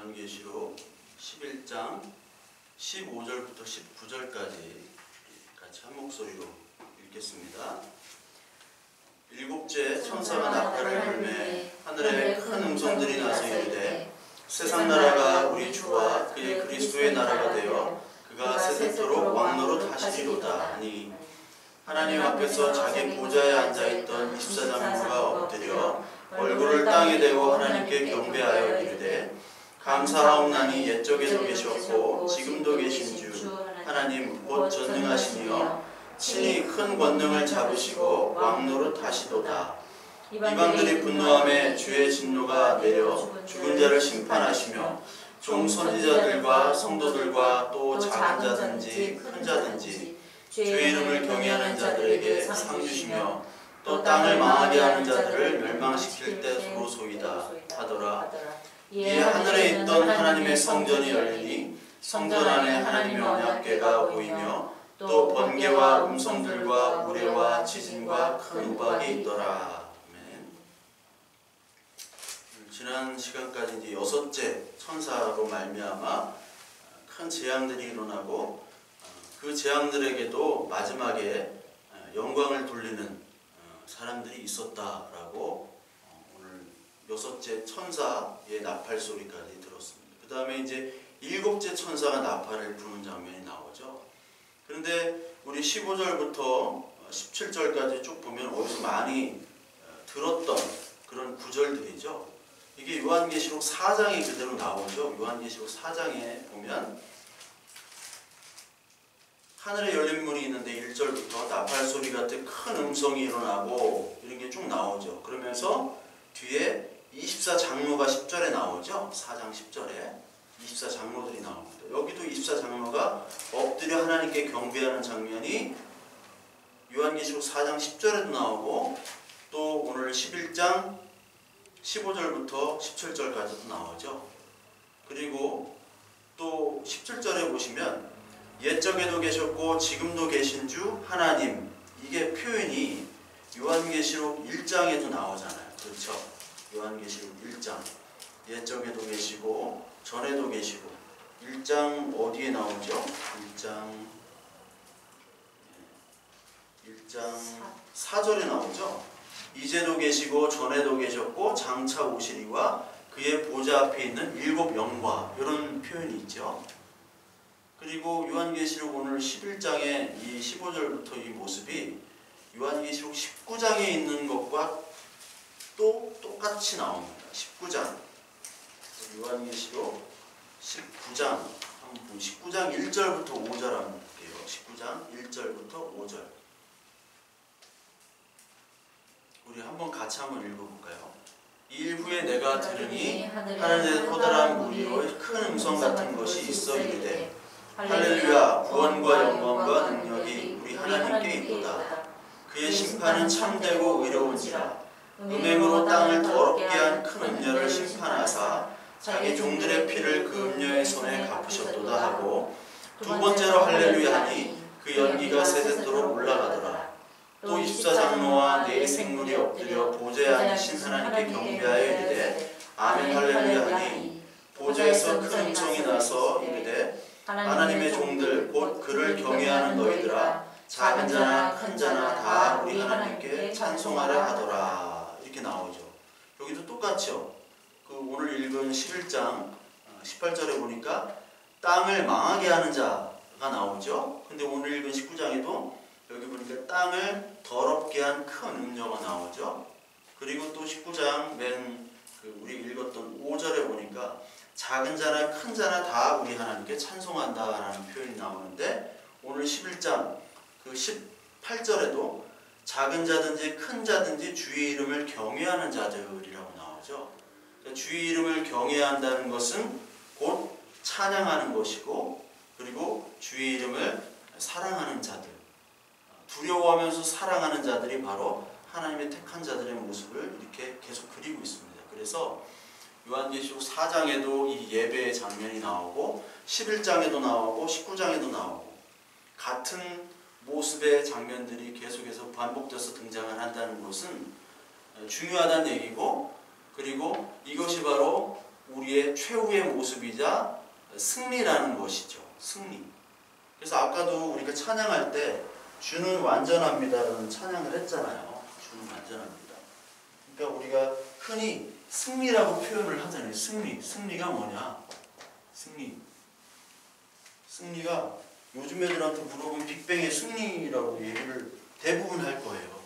요한계시록 11장 15절부터 19절까지 같이 한 목소리로 읽겠습니다. 일곱째 천사가 나팔을 불매 하늘에 큰 음성들이 나서 이르되 세상 나라가 우리 주와 그의 그리스도의 나라가 되어 그가 세세토록 왕노로 하시리로다 하니 하나님 앞에서 자기 보좌에 앉아있던 24장로가 엎드려 얼굴을 땅에 대고 하나님께 경배하여 이르되 감사하옵나니 옛적에도 계셨고 지금도 계신 주 하나님 곧 전능하시니여 친히 큰 권능을 잡으시고 왕노릇 하시도다. 이방들이 분노함에 주의 진노가 내려 죽은 자를 심판하시며 종 선지자들과 성도들과 또 작은 자든지 큰 자든지 주의 이름을 경외하는 자들에게 상 주시며 또 땅을 망하게 하는 자들을 멸망시킬 때로소이다 하더라. 이에 하늘에 있던 하나님의 성전이 열리니 성전 안에 하나님의 언약궤가 보이며 또 번개와 음성들과 우레와 지진과 큰 우박이 있더라. 아멘. 지난 시간까지 이제 여섯째 천사로 말미암아 큰 재앙들이 일어나고 그 재앙들에게도 마지막에 영광을 돌리는 사람들이 있었다라고 오늘 여섯째 천사의 나팔 소리까지 들었습니다. 그 다음에 이제 일곱째 천사가 나팔을 부는 장면이 나오죠. 그런데 우리 15절부터 17절까지 쭉 보면 어디서 많이 들었던 그런 구절들이죠. 이게 요한계시록 4장에 그대로 나오죠. 요한계시록 4장에 보면 하늘에 열린 문이 있는데 1절부터 나팔 소리 같은 큰 음성이 일어나고 이런 게 쭉 나오죠. 그러면서 뒤에 24장로가 10절에 나오죠. 4장 10절에 24장로들이 나옵니다. 여기도 24장로가 엎드려 하나님께 경배하는 장면이 요한계시록 4장 10절에도 나오고 또 오늘 11장 15절부터 17절까지도 나오죠. 그리고 또 17절에 보시면 옛적에도 계셨고 지금도 계신 주 하나님, 이게 표현이 요한계시록 1장에도 나오잖아요. 그렇죠? 요한계시록 1장 옛적에도 계시고 전에도 계시고 1장 어디에 나오죠? 1장 4절에 나오죠. 이제도 계시고 전에도 계셨고 장차 오시리와 그의 보좌 앞에 있는 일곱 영과 이런 표현이 있죠. 그리고 요한계시록 오늘 11장의 이 15절부터 이 모습이 요한계시록 19장에 있는 것과 또 똑같이 나옵니다. 19장 요한계시록 19장 19장 1절부터 5절 한번 볼게요. 19장 1절부터 5절 우리 한번 같이 한번 읽어볼까요? 이 일 후에 내가 들으니 하늘에 커다란 무리로 큰 음성 같은 것이 있어 이르되 할렐루야 구원과 영광과 능력이 우리 하나님께 있도다. 그의 심판은 참되고 의로운지라 음행으로 땅을 더럽게 한 큰 음녀를 심판하사 자기 종들의 피를 그 음녀의 손에 갚으셨도다 하고 두 번째로 할렐루야 하니 그 연기가 세세토록 올라가더라. 또 24장로와 네 생물이 엎드려 보좌에 앉으신 하나님께 경배하여 이르되 아멘 할렐루야 하니 보좌에서 큰 음성이 나서 이르되 하나님의 종들 곧 그를 경외하는 너희들아 작은 자나 큰 자나 다 우리 하나님께 찬송하라 하더라. 이렇게 나오죠. 여기도 똑같죠. 그 오늘 읽은 11장 18절에 보니까 땅을 망하게 하는 자가 나오죠. 근데 오늘 읽은 19장에도 여기 보니까 땅을 더럽게 한 큰 음녀가 나오죠. 그리고 또 19장 우리 읽었던 5절에 보니까 작은 자나 큰 자나 다 우리 하나님께 찬송한다라는 표현이 나오는데 오늘 11장 그 18절에도 작은 자든지 큰 자든지 주의 이름을 경외하는 자들이라고 나오죠. 그러니까 주의 이름을 경외한다는 것은 곧 찬양하는 것이고 그리고 주의 이름을 사랑하는 자들, 두려워하면서 사랑하는 자들이 바로 하나님의 택한 자들의 모습을 이렇게 계속 그리고 있습니다. 그래서 요한계시록 4장에도 이 예배의 장면이 나오고 11장에도 나오고 19장에도 나오고 같은 모습의 장면들이 계속해서 반복돼서 등장을 한다는 것은 중요하다는 얘기고 그리고 이것이 바로 우리의 최후의 모습이자 승리라는 것이죠. 승리. 그래서 아까도 우리가 찬양할 때 주는 완전합니다라는 찬양을 했잖아요. 주는 완전합니다. 그러니까 우리가 흔히 승리라고 표현을 하잖아요. 승리가 뭐냐? 승리가 요즘 애들한테 물어보면 빅뱅의 승리라고 얘기를 대부분 할 거예요.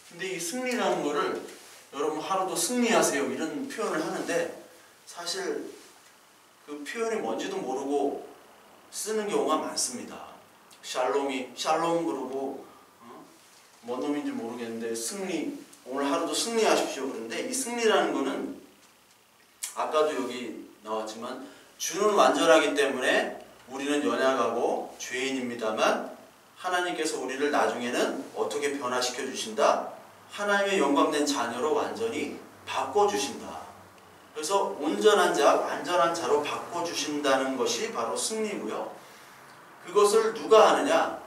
근데 이 승리라는 거를 여러분 하루도 승리하세요 이런 표현을 하는데 사실 그 표현이 뭔지도 모르고 쓰는 경우가 많습니다. 샬롬 그러고 뭔 놈인지 모르겠는데 승리, 오늘 하루도 승리하십시오. 그런데 이 승리라는 거는 아까도 여기 나왔지만 주는 완전하기 때문에 우리는 연약하고 죄인입니다만 하나님께서 우리를 나중에는 어떻게 변화시켜 주신다? 하나님의 영광된 자녀로 완전히 바꿔주신다. 그래서 온전한 자, 완전한 자로 바꿔주신다는 것이 바로 승리고요. 그것을 누가 하느냐?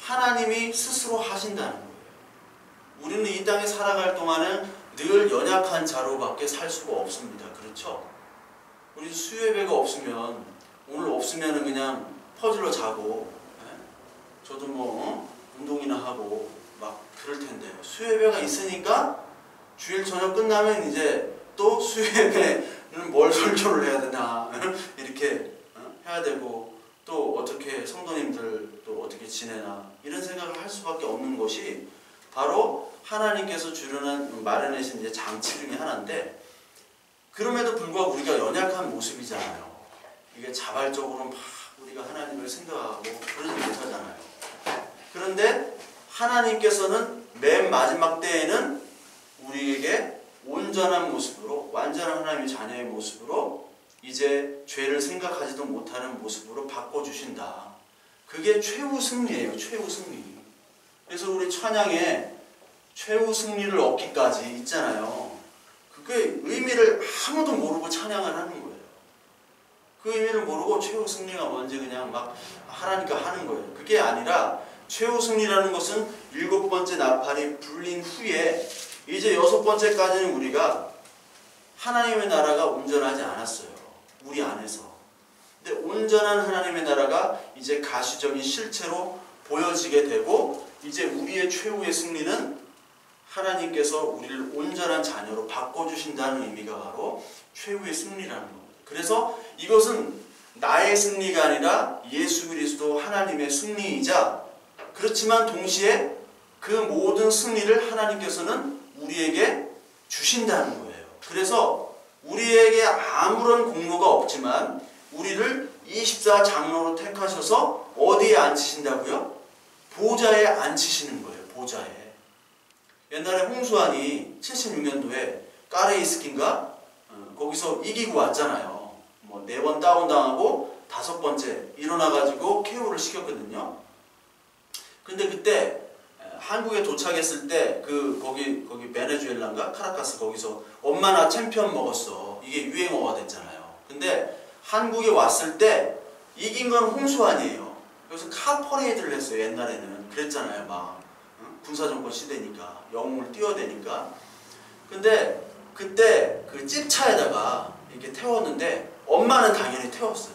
하나님이 스스로 하신다는 거예요. 우리는 이 땅에 살아갈 동안은 늘 연약한 자로밖에 살 수가 없습니다. 그렇죠? 우리 수요예배가 없으면 오늘 없으면 그냥 퍼즐로 자고 저도 운동이나 하고 막 그럴 텐데요. 수요예배가 있으니까 주일 저녁 끝나면 이제 또 수요예배는 뭘 설교를 해야 되나 이렇게 해야 되고 또 어떻게 성도님들 또 어떻게 지내나 이런 생각을 할 수밖에 없는 것이 바로 하나님께서 마련하신 이제 장치 중에 하나인데 그럼에도 불구하고 우리가 연약한 모습이잖아요. 이게 자발적으로 막 우리가 하나님을 생각하고 그러지 못하잖아요. 그런데 하나님께서는 맨 마지막 때에는 우리에게 온전한 모습으로 완전한 하나님의 자녀의 모습으로 이제 죄를 생각하지도 못하는 모습으로 바꿔주신다. 그게 최후 승리예요. 최후 승리. 그래서 우리 찬양에 최후 승리를 얻기까지 있잖아요. 그게 의미를 아무도 모르고 찬양을 하는 거예요. 그 의미를 모르고 최후 승리가 뭔지 그냥 막 하라니까 하는 거예요. 그게 아니라 최후 승리라는 것은 7번째 나팔이 불린 후에 이제 6번째까지는 우리가 하나님의 나라가 온전하지 않았어요. 우리 안에서. 근데 온전한 하나님의 나라가 이제 가시적인 실체로 보여지게 되고 이제 우리의 최후의 승리는 하나님께서 우리를 온전한 자녀로 바꿔주신다는 의미가 바로 최후의 승리라는 겁니다. 그래서 이것은 나의 승리가 아니라 예수 그리스도 하나님의 승리이자 그렇지만 동시에 그 모든 승리를 하나님께서는 우리에게 주신다는 거예요. 그래서 우리에게 아무런 공로가 없지만 우리를 24장로로 택하셔서 어디에 앉히신다고요? 보좌에 앉히시는 거예요. 보좌에. 옛날에 홍수환이 76년도에 까레이스킨가 거기서 이기고 왔잖아요. 4번 다운당하고 5번째 일어나가지고 KO를 시켰거든요. 근데 그때 한국에 도착했을 때 거기 베네수엘라인가 카라카스 거기서 엄마 나 챔피언 먹었어. 이게 유행어가 됐잖아요. 근데 한국에 왔을 때 이긴 건 홍수환이에요. 그래서 카 퍼레이드를 했어요. 옛날에는 그랬잖아요. 막 군사정권 시대니까 영웅을 띄워대니까. 근데 그때 그 찝차에다가 이렇게 태웠는데 엄마는 당연히 태웠어요.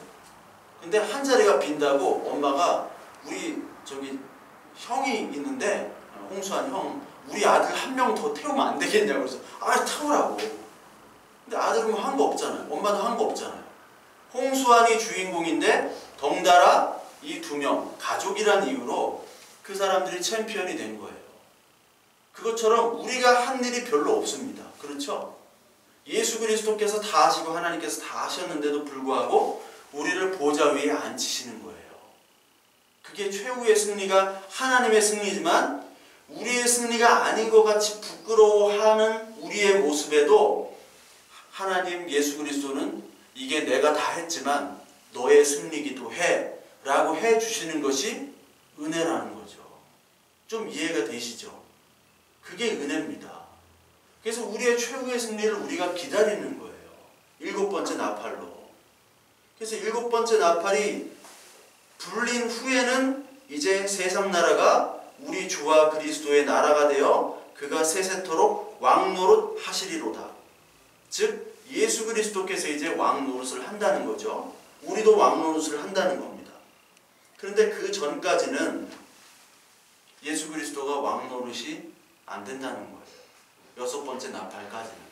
근데 한 자리가 빈다고 엄마가 우리 저기 형이 있는데 홍수환 형 우리 아들 한 명 더 태우면 안 되겠냐고 그래서 태우라고. 근데 아들은 한 거 없잖아요. 엄마도 한 거 없잖아요. 홍수환이 주인공인데 덩달아 이 2명 가족이란 이유로 그 사람들이 챔피언이 된 거예요. 그것처럼 우리가 한 일이 별로 없습니다. 그렇죠? 예수 그리스도께서 다 하시고 하나님께서 다 하셨는데도 불구하고 우리를 보좌 위에 앉히시는 거예요. 그게 최후의 승리가 하나님의 승리지만 우리의 승리가 아닌 것 같이 부끄러워하는 우리의 모습에도 하나님 예수 그리스도는 이게 내가 다 했지만 너의 승리기도 해 라고 해주시는 것이 은혜라는 거죠. 좀 이해가 되시죠? 그게 은혜입니다. 그래서 우리의 최후의 승리를 우리가 기다리는 거예요. 7번째 나팔로. 그래서 7번째 나팔이 불린 후에는 이제 세상 나라가 우리 주와 그리스도의 나라가 되어 그가 세세토록 왕노릇 하시리로다. 즉 예수 그리스도께서 이제 왕 노릇을 한다는 거죠. 우리도 왕 노릇을 한다는 겁니다. 그런데 그 전까지는 예수 그리스도가 왕 노릇이 안 된다는 거예요. 여섯 번째 나팔까지는.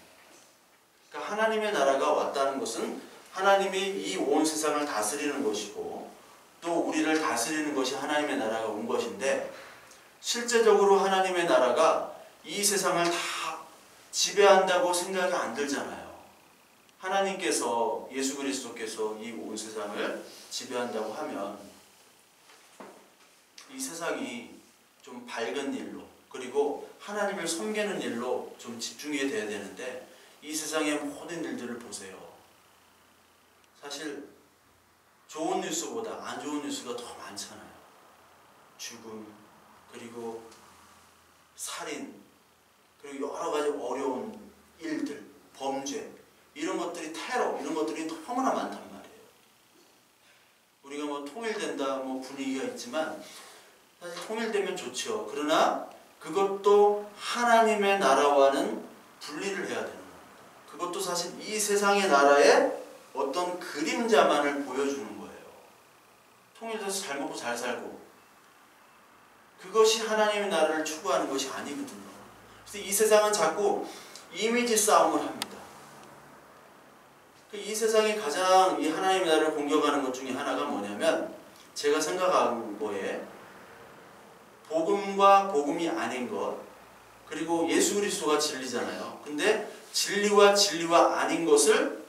그러니까 하나님의 나라가 왔다는 것은 하나님이 이 온 세상을 다스리는 것이고 또 우리를 다스리는 것이 하나님의 나라가 온 것인데, 실제적으로 하나님의 나라가 이 세상을 다 지배한다고 생각이 안 들잖아요. 하나님께서, 예수 그리스도께서 이 온 세상을 지배한다고 하면 이 세상이 좀 밝은 일로, 그리고 하나님을 섬기는 일로 좀 집중이 돼야 되는데, 이 세상의 모든 일들을 보세요. 사실 좋은 뉴스보다 안 좋은 뉴스가 더 많잖아요. 죽음, 그리고 살인, 그리고 여러 가지 어려운 일들, 범죄, 이런 것들이, 테러, 이런 것들이 너무나 많단 말이에요. 우리가 뭐 통일된다, 뭐 분위기가 있지만 사실 통일되면 좋죠. 그러나 그것도 하나님의 나라와는 분리를 해야 되는 겁니다. 그것도 사실 이 세상의 나라의 어떤 그림자만을 보여주는 거예요. 통일돼서 잘 먹고 잘 살고, 그것이 하나님의 나라를 추구하는 것이 아니거든요. 그래서 이 세상은 자꾸 이미지 싸움을 합니다. 이 세상이 가장 이 하나님의 나라를 공격하는 것 중에 하나가 뭐냐면, 제가 생각하는 거에 복음과 복음이 아닌 것, 그리고 예수 그리스도가 진리잖아요. 근데 진리와 진리와 아닌 것을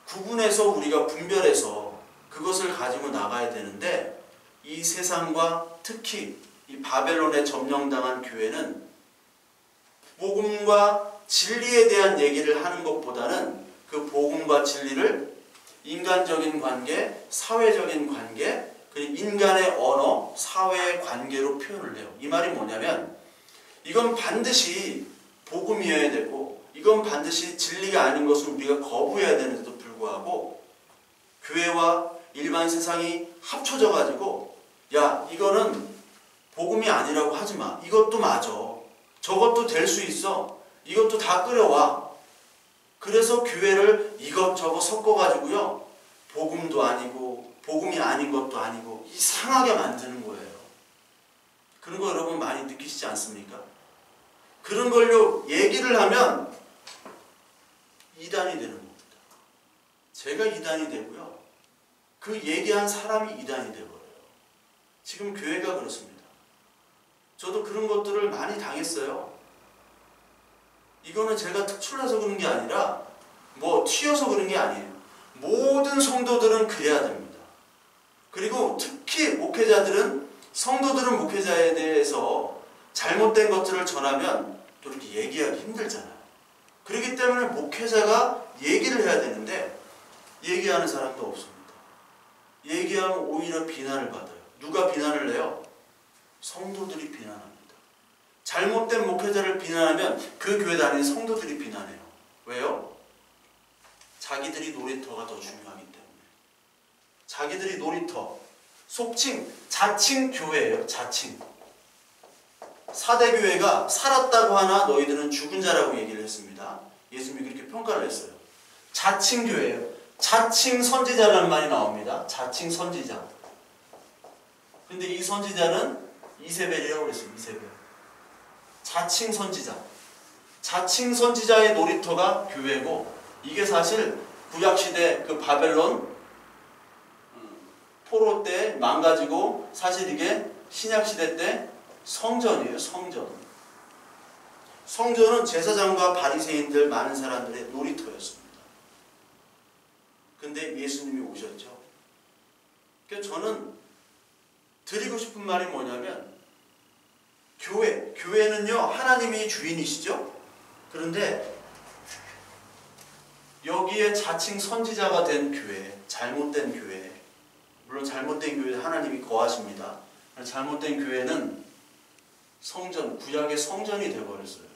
구분해서 우리가 분별해서 그것을 가지고 나가야 되는데, 이 세상과 특히 이 바벨론에 점령당한 교회는 복음과 진리에 대한 얘기를 하는 것보다는 그 복음과 진리를 인간적인 관계, 사회적인 관계, 그리고 인간의 언어, 사회의 관계로 표현을 해요. 이 말이 뭐냐면, 이건 반드시 복음이어야 되고 이건 반드시 진리가 아닌 것을 우리가 거부해야 되는데도 불구하고 교회와 일반 세상이 합쳐져 가지고, 야, 이거는 복음이 아니라고 하지마, 이것도 맞아, 저것도 될 수 있어, 이것도 다 끌어와. 그래서 교회를 이것저것 섞어 가지고요, 복음도 아니고 복음이 아닌 것도 아니고 이상하게 만드는 거예요. 그런 거 여러분 많이 느끼시지 않습니까? 그런 걸로 얘기를 하면 이단이 되는 겁니다. 제가 이단이 되고요, 그 얘기한 사람이 이단이 되어버려요. 지금 교회가 그렇습니다. 저도 그런 것들을 많이 당했어요. 이거는 제가 특출나서 그런 게 아니라 뭐 튀어서 그런 게 아니에요. 모든 성도들은 그래야 됩니다. 그리고 특히 목회자들은, 성도들은 목회자에 대해서 잘못된 것들을 전하면 또 이렇게 얘기하기 힘들잖아요. 그렇기 때문에 목회자가 얘기를 해야 되는데 얘기하는 사람도 없습니다. 얘기하면 오히려 비난을 받아요. 누가 비난을 해요? 성도들이 비난합니다. 잘못된 목회자를 비난하면 그 교회 다니는 성도들이 비난해요. 왜요? 자기들이 놀이터가 더 중요하기 때문에. 자기들이 놀이터, 속칭 자칭 교회예요. 자칭. 4대 교회가 살았다고 하나 너희들은 죽은 자라고 얘기를 했습니다. 예수님이 그렇게 평가를 했어요. 자칭 교회예요. 자칭 선지자라는 말이 나옵니다. 자칭 선지자. 근데 이 선지자는 이세벨이라고 그랬어요. 이세벨. 자칭 선지자. 자칭 선지자의 놀이터가 교회고, 이게 사실 구약시대 그 바벨론 포로 때 망가지고, 사실 이게 신약시대 때 성전이에요. 성전. 성전은 제사장과 바리새인들, 많은 사람들의 놀이터였습니다. 근데 예수님이 오셨죠. 그래서 저는 드리고 싶은 말이 뭐냐면, 교회는요, 하나님이 주인이시죠. 그런데 여기에 자칭 선지자가 된 교회, 잘못된 교회, 물론 잘못된 교회에 하나님이 거하십니다. 잘못된 교회는 성전, 구약의 성전이 되어버렸어요.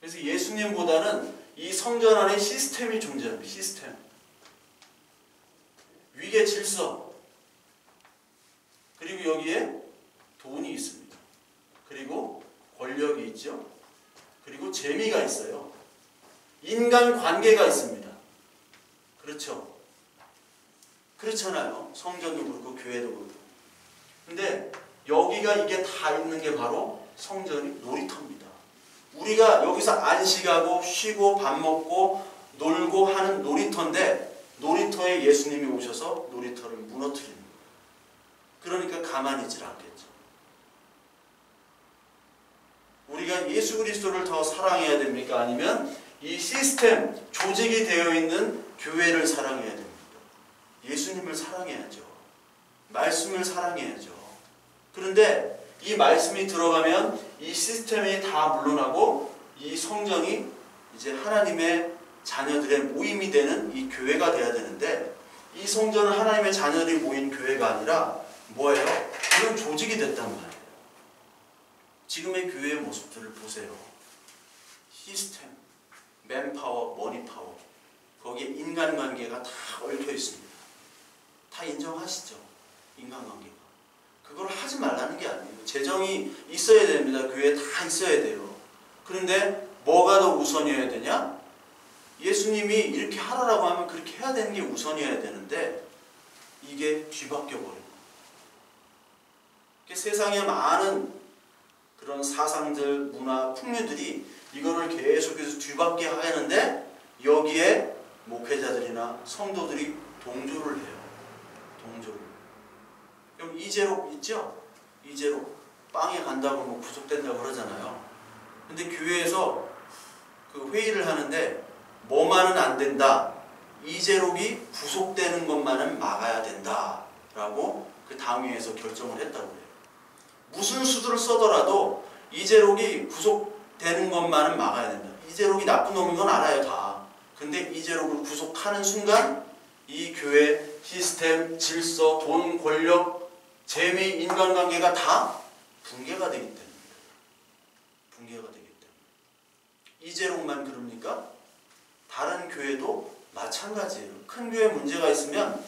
그래서 예수님보다는 이 성전 안에 시스템이 존재합니다. 시스템. 위계 질서. 그리고 여기에 돈이 있습니다. 그리고 권력이 있죠. 그리고 재미가 있어요. 인간관계가 있습니다. 그렇죠? 그렇잖아요. 성전도 그렇고 교회도 그렇고. 근데 여기가 이게 다 있는 게 바로 성전이 놀이터입니다. 우리가 여기서 안식하고 쉬고 밥 먹고 놀고 하는 놀이터인데 놀이터에 예수님이 오셔서 놀이터를 무너뜨리는 거예요. 그러니까 가만히 있질 않겠죠. 우리가 예수 그리스도를 더 사랑해야 됩니까? 아니면 이 시스템, 조직이 되어 있는 교회를 사랑해야 됩니까? 예수님을 사랑해야죠. 말씀을 사랑해야죠. 그런데 이 말씀이 들어가면 이 시스템이 다 물러나고 이 성전이 이제 하나님의 자녀들의 모임이 되는 이 교회가 돼야 되는데 이 성전은 하나님의 자녀들이 모인 교회가 아니라 뭐예요? 그런 조직이 됐단 말이에요. 지금의 교회의 모습들을 보세요. 시스템, 맨파워, 머니파워, 거기에 인간관계가 다 얽혀 있습니다. 다 인정하시죠? 인간관계가. 그걸 하지 말라는 게 아니에요. 재정이 있어야 됩니다. 교회에 다 있어야 돼요. 그런데 뭐가 더 우선이어야 되냐? 예수님이 이렇게 하라고 하면 그렇게 해야 되는 게 우선이어야 되는데 이게 뒤바뀌어 버려요. 세상에 많은 그런 사상들, 문화, 풍류들이 이거를 계속해서 뒤바뀌게 하는데 여기에 목회자들이나 성도들이 동조를 해요. 동조를. 그럼 이재록 있죠? 이재록 빵에 간다고 뭐 구속된다고 그러잖아요. 근데 교회에서 그 회의를 하는데 뭐만은 안 된다. 이재록이 구속되는 것만은 막아야 된다. 라고 그 당회에서 결정을 했다고 해요. 무슨 수들을 써더라도 이재록이 구속되는 것만은 막아야 된다. 이재록이 나쁜 놈인 건 알아요, 다. 근데 이재록을 구속하는 순간 이 교회 시스템, 질서, 돈, 권력, 재미, 인간관계가 다 붕괴가 되기 때문에. 붕괴가 되기 때문에. 이재록만 그럽니까? 다른 교회도 마찬가지예요. 큰 교회 문제가 있으면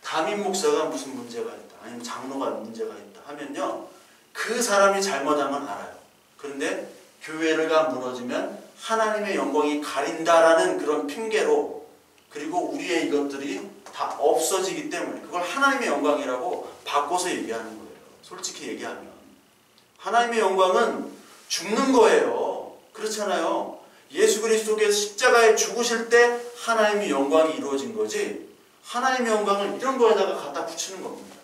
담임 목사가 무슨 문제가 있다, 아니면 장로가 문제가 있다 하면요, 그 사람이 잘못한 건 알아요. 그런데 교회가 무너지면 하나님의 영광이 가린다라는 그런 핑계로, 그리고 우리의 이것들이 다 없어지기 때문에 그걸 하나님의 영광이라고 바꿔서 얘기하는 거예요. 솔직히 얘기하면 하나님의 영광은 죽는 거예요. 그렇잖아요. 예수 그리스도께서 십자가에 죽으실 때 하나님의 영광이 이루어진 거지, 하나님의 영광을 이런 거에다가 갖다 붙이는 겁니다.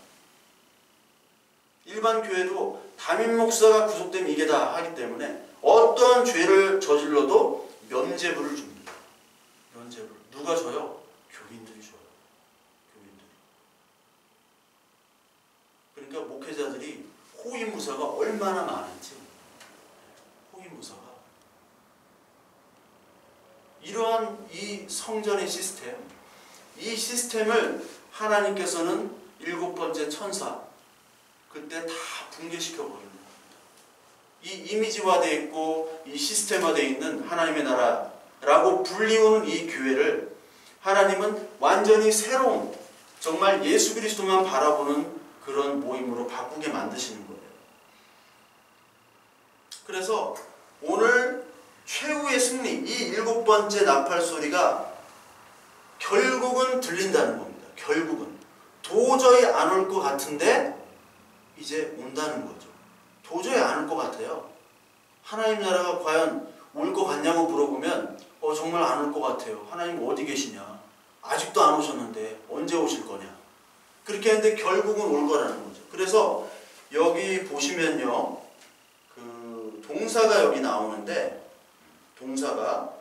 일반 교회도 담임 목사가 구속되면 이게 다 하기 때문에 어떤 죄를 저질러도 면죄부를 줍니다. 면죄부. 누가 줘요? 교인들이 줘요. 교인들이. 그러니까 목회자들이 호위무사가 얼마나 많은지. 호위무사가. 이러한 이 성전의 시스템, 이 시스템을 하나님께서는 7번째 천사, 그때 다 붕괴시켜 버리는 겁니다. 이 이미지화되어 있고 이 시스템화되어 있는 하나님의 나라라고 불리우는 이 교회를 하나님은 완전히 새로운, 정말 예수 그리스도만 바라보는 그런 모임으로 바꾸게 만드시는 거예요. 그래서 오늘 최후의 승리, 이 7번째 나팔 소리가 결국은 들린다는 겁니다. 결국은. 도저히 안 올 것 같은데 이제 온다는 거죠. 도저히 안 올 것 같아요. 하나님 나라가 과연 올 것 같냐고 물어보면 정말 안 올 것 같아요. 하나님 어디 계시냐? 아직도 안 오셨는데 언제 오실 거냐? 그렇게 했는데 결국은 올 거라는 거죠. 그래서 여기 보시면요, 그 동사가 여기 나오는데, 동사가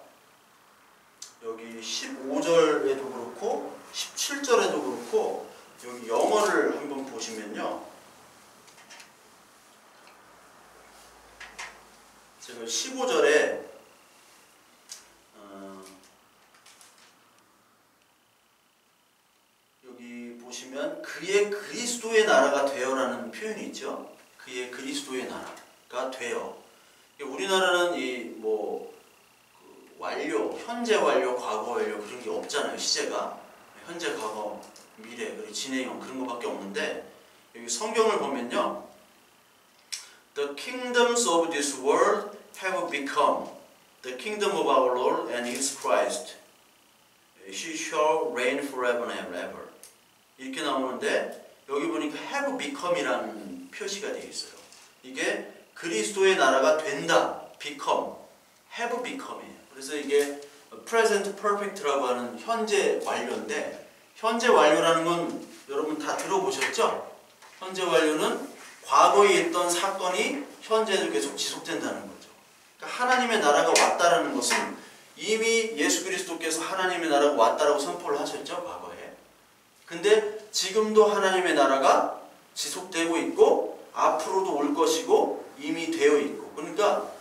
여기 15절에도 그렇고 17절에도 그렇고 여기 영어를 한번 보시면요, 제가 15절에 여기 보시면 그의 그리스도의 나라가 되어라는 표현이 있죠. 그의 그리스도의 나라가 되어. 우리나라는 이 완료, 현재 완료, 과거 완료 그런 게 없잖아요. 시제가 현재, 과거, 미래, 그리고 진행형 그런 거밖에 없는데, 여기 성경을 보면요, The kingdoms of this world have become The kingdom of our Lord and His Christ, He shall reign forever and ever. 이렇게 나오는데 여기 보니까 have become이라는 표시가 되어 있어요. 이게 그리스도의 나라가 된다, become, have become이에요. 그래서 이게 present perfect라고 하는 현재 완료인데, 현재 완료라는 건 여러분 다 들어보셨죠? 현재 완료는 과거에 있던 사건이 현재도 계속 지속된다는 거죠. 그러니까 하나님의 나라가 왔다라는 것은 이미 예수 그리스도께서 하나님의 나라가 왔다라고 선포를 하셨죠, 과거에. 근데 지금도 하나님의 나라가 지속되고 있고 앞으로도 올 것이고 이미 되어 있고, 그러니까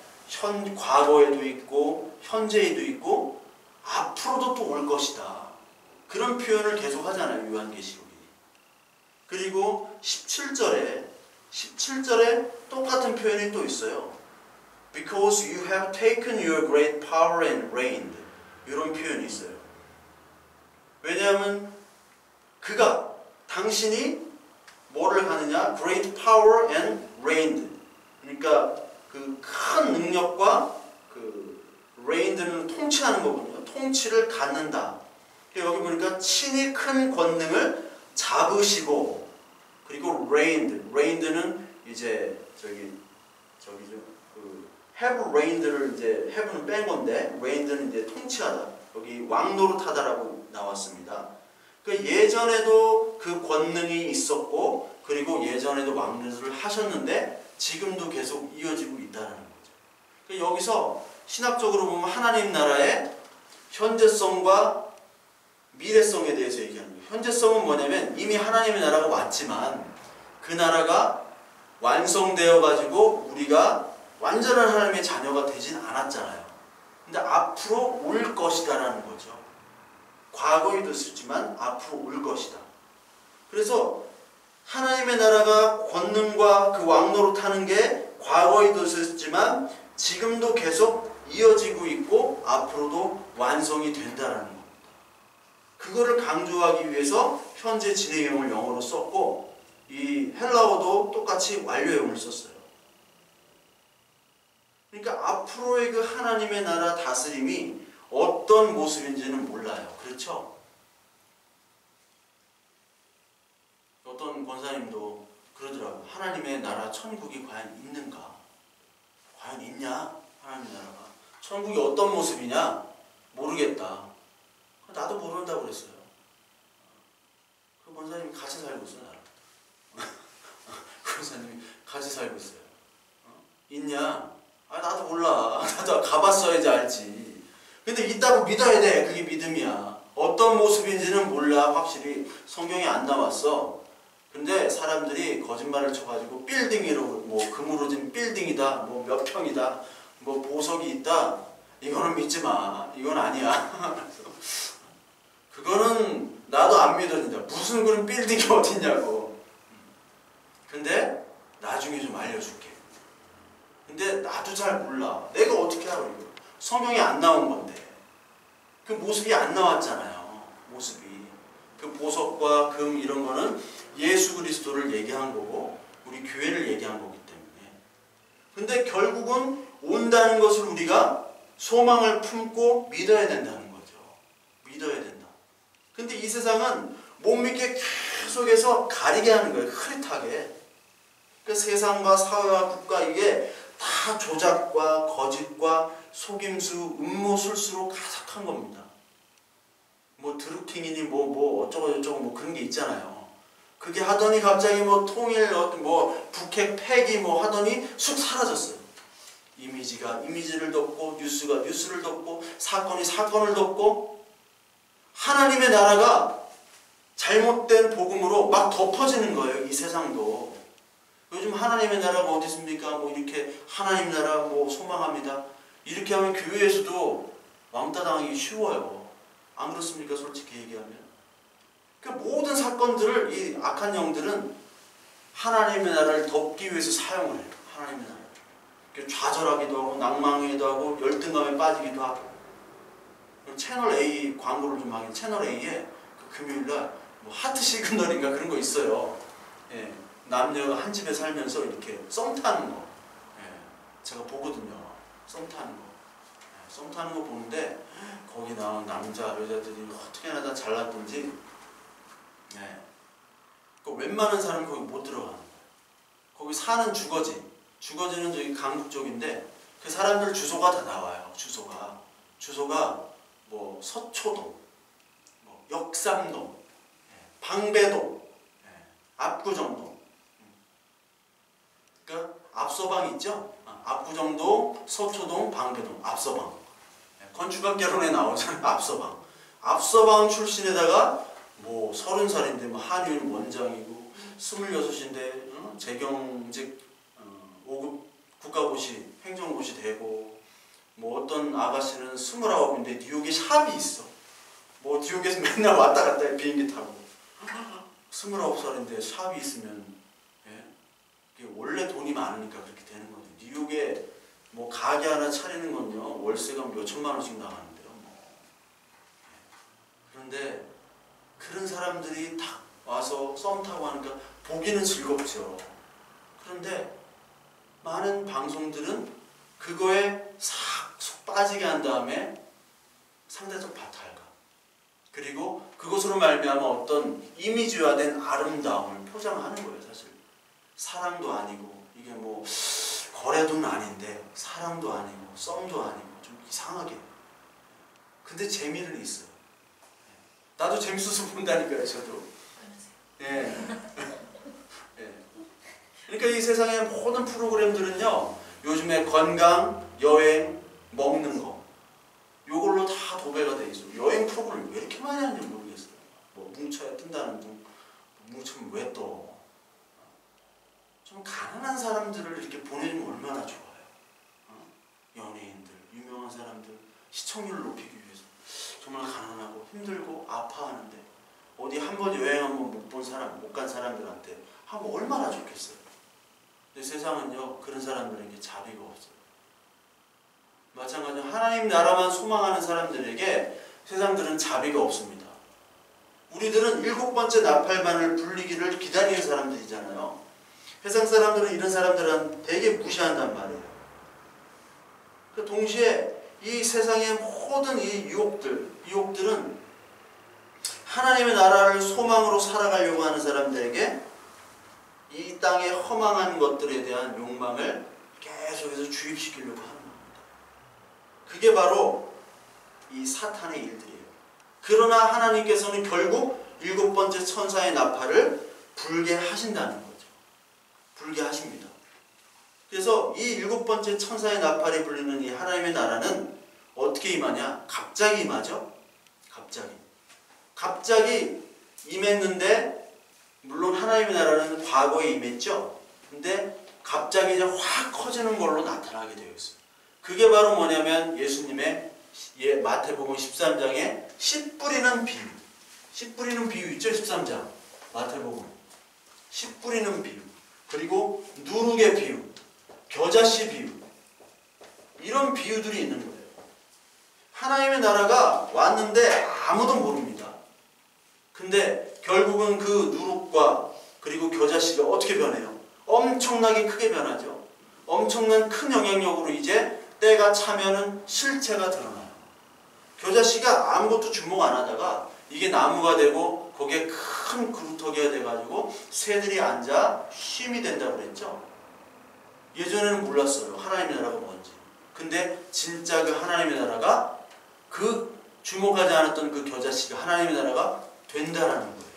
과거에도 있고 현재에도 있고 앞으로도 또 올 것이다, 그런 표현을 계속 하잖아요, 요한계시록이. 그리고 17절에 똑같은 표현이 또 있어요. Because you have taken your great power and reigned. 이런 표현이 있어요. 왜냐하면 당신이 뭐를 하느냐? Great power and reigned. 그러니까 그 큰 능력과 그 reigned는 통치하는 거거든요. 통치를 갖는다. 여기 보니까 친히 큰 권능을 잡으시고, 그리고 reigned는 이제 have reigned를 이제 have는 뺀 건데 reigned는 이제 통치하다. 여기 왕노릇하다라고 나왔습니다. 그 예전에도 그 권능이 있었고, 그리고 예전에도 왕노릇을 하셨는데 지금도 계속 이어지고 있다는 거죠. 여기서 신학적으로 보면 하나님 나라의 현재성과 미래성에 대해서 얘기하는 거예요. 현재성은 뭐냐면 이미 하나님의 나라가 왔지만 그 나라가 완성되어 가지고 우리가 완전한 하나님의 자녀가 되진 않았잖아요. 근데 앞으로 올 것이다라는 거죠. 과거에도 있었지만 앞으로 올 것이다. 그래서 하나님의 나라가 권능과 그 왕노릇하는 게 과거에도 있었지만 지금도 계속 이어지고 있고 앞으로도 완성이 된다라는 겁니다. 그거를 강조하기 위해서 현재 진행형을 영어로 썼고, 이 헬라어도 똑같이 완료형을 썼어요. 그러니까 앞으로의 그 하나님의 나라 다스림이 어떤 모습인지는 몰라요. 그렇죠? 어떤 권사님도 그러더라고요. 하나님의 나라 천국이 과연 있는가? 과연 있냐? 하나님의 나라가. 천국이 어떤 모습이냐? 모르겠다. 나도 모른다고 그랬어요. 그 권사님이 같이 살고 있어요, 나랑. 그 권사님이 같이 살고 있어요. 있냐? 나도 몰라. 나도 가봤어야지 알지. 근데 있다고 믿어야 돼. 그게 믿음이야. 어떤 모습인지는 몰라. 확실히 성경에 안 나왔어. 근데 사람들이 거짓말을 쳐가지고 빌딩으로, 뭐 금으로 진 빌딩이다, 뭐 몇 평이다, 뭐 보석이 있다, 이거는 믿지 마. 이건 아니야. 그거는 나도 안 믿어진다. 무슨 그런 빌딩이 어딨냐고. 근데 나중에 좀 알려줄게. 근데 나도 잘 몰라. 내가 어떻게 알아, 이거. 성경에 안 나온 건데. 그 모습이 안 나왔잖아요. 모습이. 그 보석과 금 이런 거는 예수 그리스도를 얘기한 거고 우리 교회를 얘기한 거기 때문에. 근데 결국은 온다는 것을 우리가 소망을 품고 믿어야 된다는 거죠. 믿어야 된다. 근데 이 세상은 못 믿게 계속해서 가리게 하는 거예요. 흐릿하게. 그 세상과 사회와 국가, 이게 다 조작과 거짓과 속임수, 음모술수로 가득한 겁니다. 뭐 드루킹이니 뭐 어쩌고 저쩌고 뭐 그런 게 있잖아요. 그게 하더니 갑자기 뭐 통일, 뭐 북핵 폐기 뭐 하더니 쑥 사라졌어요. 이미지를 덮고, 뉴스가 뉴스를 덮고, 사건이 사건을 덮고, 하나님의 나라가 잘못된 복음으로 막 덮어지는 거예요. 이 세상도. 요즘 하나님의 나라가 어디 있습니까? 뭐 이렇게 하나님 나라 뭐 소망합니다. 이렇게 하면 교회에서도 왕따 당하기 쉬워요. 안 그렇습니까? 솔직히 얘기하면. 그 모든 사건들을 이 악한 영들은 하나님의 나라를 덮기 위해서 사용을 해요. 하나님의 나라. 좌절하기도 하고 낭망하기도 하고 열등감에 빠지기도 하고. 채널 A 광고를 좀 하긴, 채널 A에 그 금요일날 뭐 하트 시그널인가 그런 거 있어요. 예, 남녀가 한 집에 살면서 이렇게 썸 타는 거. 예, 제가 보거든요. 썸 타는 거. 예, 썸 타는 거 보는데 거기 나온 남자 여자들이 어떻게나 다 잘났던지 그 웬만한 사람은 거기 못 들어가는 거예요. 거기 사는 주거지는 저기 강북 쪽인데 그 사람들 주소가 다 나와요. 주소가 뭐 서초동, 뭐 역삼동, 방배동, 압구정동. 그러니까 앞서방 있죠? 압구정동, 서초동, 방배동, 앞서방. 건축학개론에 나오잖아요. 앞서방 출신에다가 뭐 30살인데 뭐 한의원 원장이고 26인데 재경직 5급 국가고시 행정고시 되고 뭐 어떤 아가씨는 29인데 뉴욕에 샵이 있어. 뭐 뉴욕에서 맨날 왔다 갔다 해 비행기 타고 29살인데 샵이 있으면 이게 원래 돈이 많으니까 그렇게 되는 거죠. 뉴욕에 뭐 가게 하나 차리는 건요 월세가 몇 천만 원씩 나가는데요. 그런데 그런 사람들이 딱 와서 썸 타고 하니까 보기는 즐겁죠. 그런데 많은 방송들은 그거에 싹 빠지게 한 다음에 상대적 바탈감 그리고 그것으로 말미암아 어떤 이미지화된 아름다움을 포장하는 거예요. 사실 사랑도 아니고 이게 뭐 거래도는 아닌데 사랑도 아니고 썸도 아니고 좀 이상하게 근데 재미는 있어요. 나도 재밌어서 본다니까요. 저도 그러니까 이 세상의 모든 프로그램들은요 요즘에 건강, 여행, 먹는 거 요걸로 다 도배가 돼 있어요. 여행 프로그램 왜 이렇게 많이 하는지 모르겠어요. 뭐 뭉쳐야 뜬다는 둥 뭉치면 왜 떠? 좀 가난한 사람들을 이렇게 보내주면 얼마나 좋아요. 연예인들, 유명한 사람들 시청률을 높이기 위해서 정말 가난하고 힘들고 아파하는데 어디 한 번 여행 한 번 못 본 사람, 못 간 사람들한테 하면 얼마나 좋겠어요. 근데 세상은요 그런 사람들에게 자비가 없어요. 마찬가지로 하나님 나라만 소망하는 사람들에게 세상들은 자비가 없습니다. 우리들은 7번째 나팔만을 불리기를 기다리는 사람들이잖아요. 세상 사람들은 이런 사람들은 되게 무시한단 말이에요. 동시에 이 세상의 모든 이 유혹들은 하나님의 나라를 소망으로 살아가려고 하는 사람들에게 이 땅의 허망한 것들에 대한 욕망을 계속해서 주입시키려고 하는 겁니다. 그게 바로 이 사탄의 일들이에요. 그러나 하나님께서는 결국 7번째 천사의 나팔을 불게 하신다는 거죠. 불게 하십니다. 그래서 이 7번째 천사의 나팔이 불리는 이 하나님의 나라는 어떻게 임하냐? 갑자기 임하죠. 갑자기 임했는데 물론 하나님의 나라는 과거에 임했죠. 근데 갑자기 이제 확 커지는 걸로 나타나게 되어 있어요. 그게 바로 뭐냐면 예수님의 마태복음 13장에 씨 뿌리는 비유. 씨 뿌리는 비유 있죠? 13장 마태복음. 씨 뿌리는 비유. 그리고 누룩의 비유. 겨자씨 비유. 이런 비유들이 있는 거예요. 하나님의 나라가 왔는데 아무도 모릅니다. 근데 결국은 그 누룩과 그리고 겨자씨가 어떻게 변해요? 엄청나게 크게 변하죠. 엄청난 큰 영향력으로 이제 때가 차면은 실체가 드러나요. 겨자씨가 아무것도 주목 안 하다가 이게 나무가 되고 거기에 큰 그루터기가 돼가지고 새들이 앉아 쉼이 된다고 그랬죠. 예전에는 몰랐어요. 하나님의 나라가 뭔지. 근데 진짜 그 하나님의 나라가 그 주목하지 않았던 그 겨자씨가 하나님의 나라가 된다라는 거예요.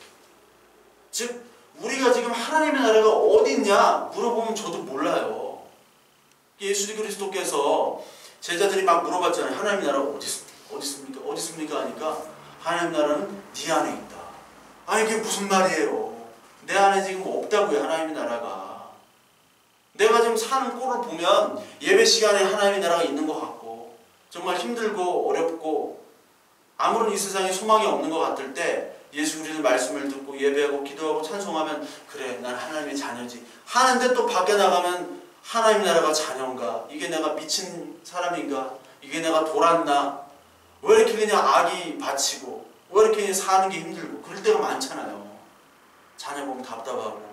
즉 우리가 지금 하나님의 나라가 어디 있냐 물어보면 저도 몰라요. 예수 그리스도께서 제자들이 막 물어봤잖아요. 하나님의 나라가 어디 있습니까? 하니까 하나님 나라는 네 안에 있다. 아니 이게 무슨 말이에요. 내 안에 지금 없다고요. 하나님의 나라가. 내가 지금 사는 꼴을 보면 예배 시간에 하나님의 나라가 있는 것 같고 정말 힘들고 어렵고 아무런 이 세상에 소망이 없는 것 같을 때 예수 그리스도 말씀을 듣고 예배하고 기도하고 찬송하면 그래 난 하나님의 자녀지 하는데 또 밖에 나가면 하나님 나라가 자녀인가? 이게 내가 미친 사람인가? 이게 내가 돌았나? 왜 이렇게 그냥 악이 바치고 왜 이렇게 그냥 사는 게 힘들고 그럴 때가 많잖아요. 자녀 보면 답답하고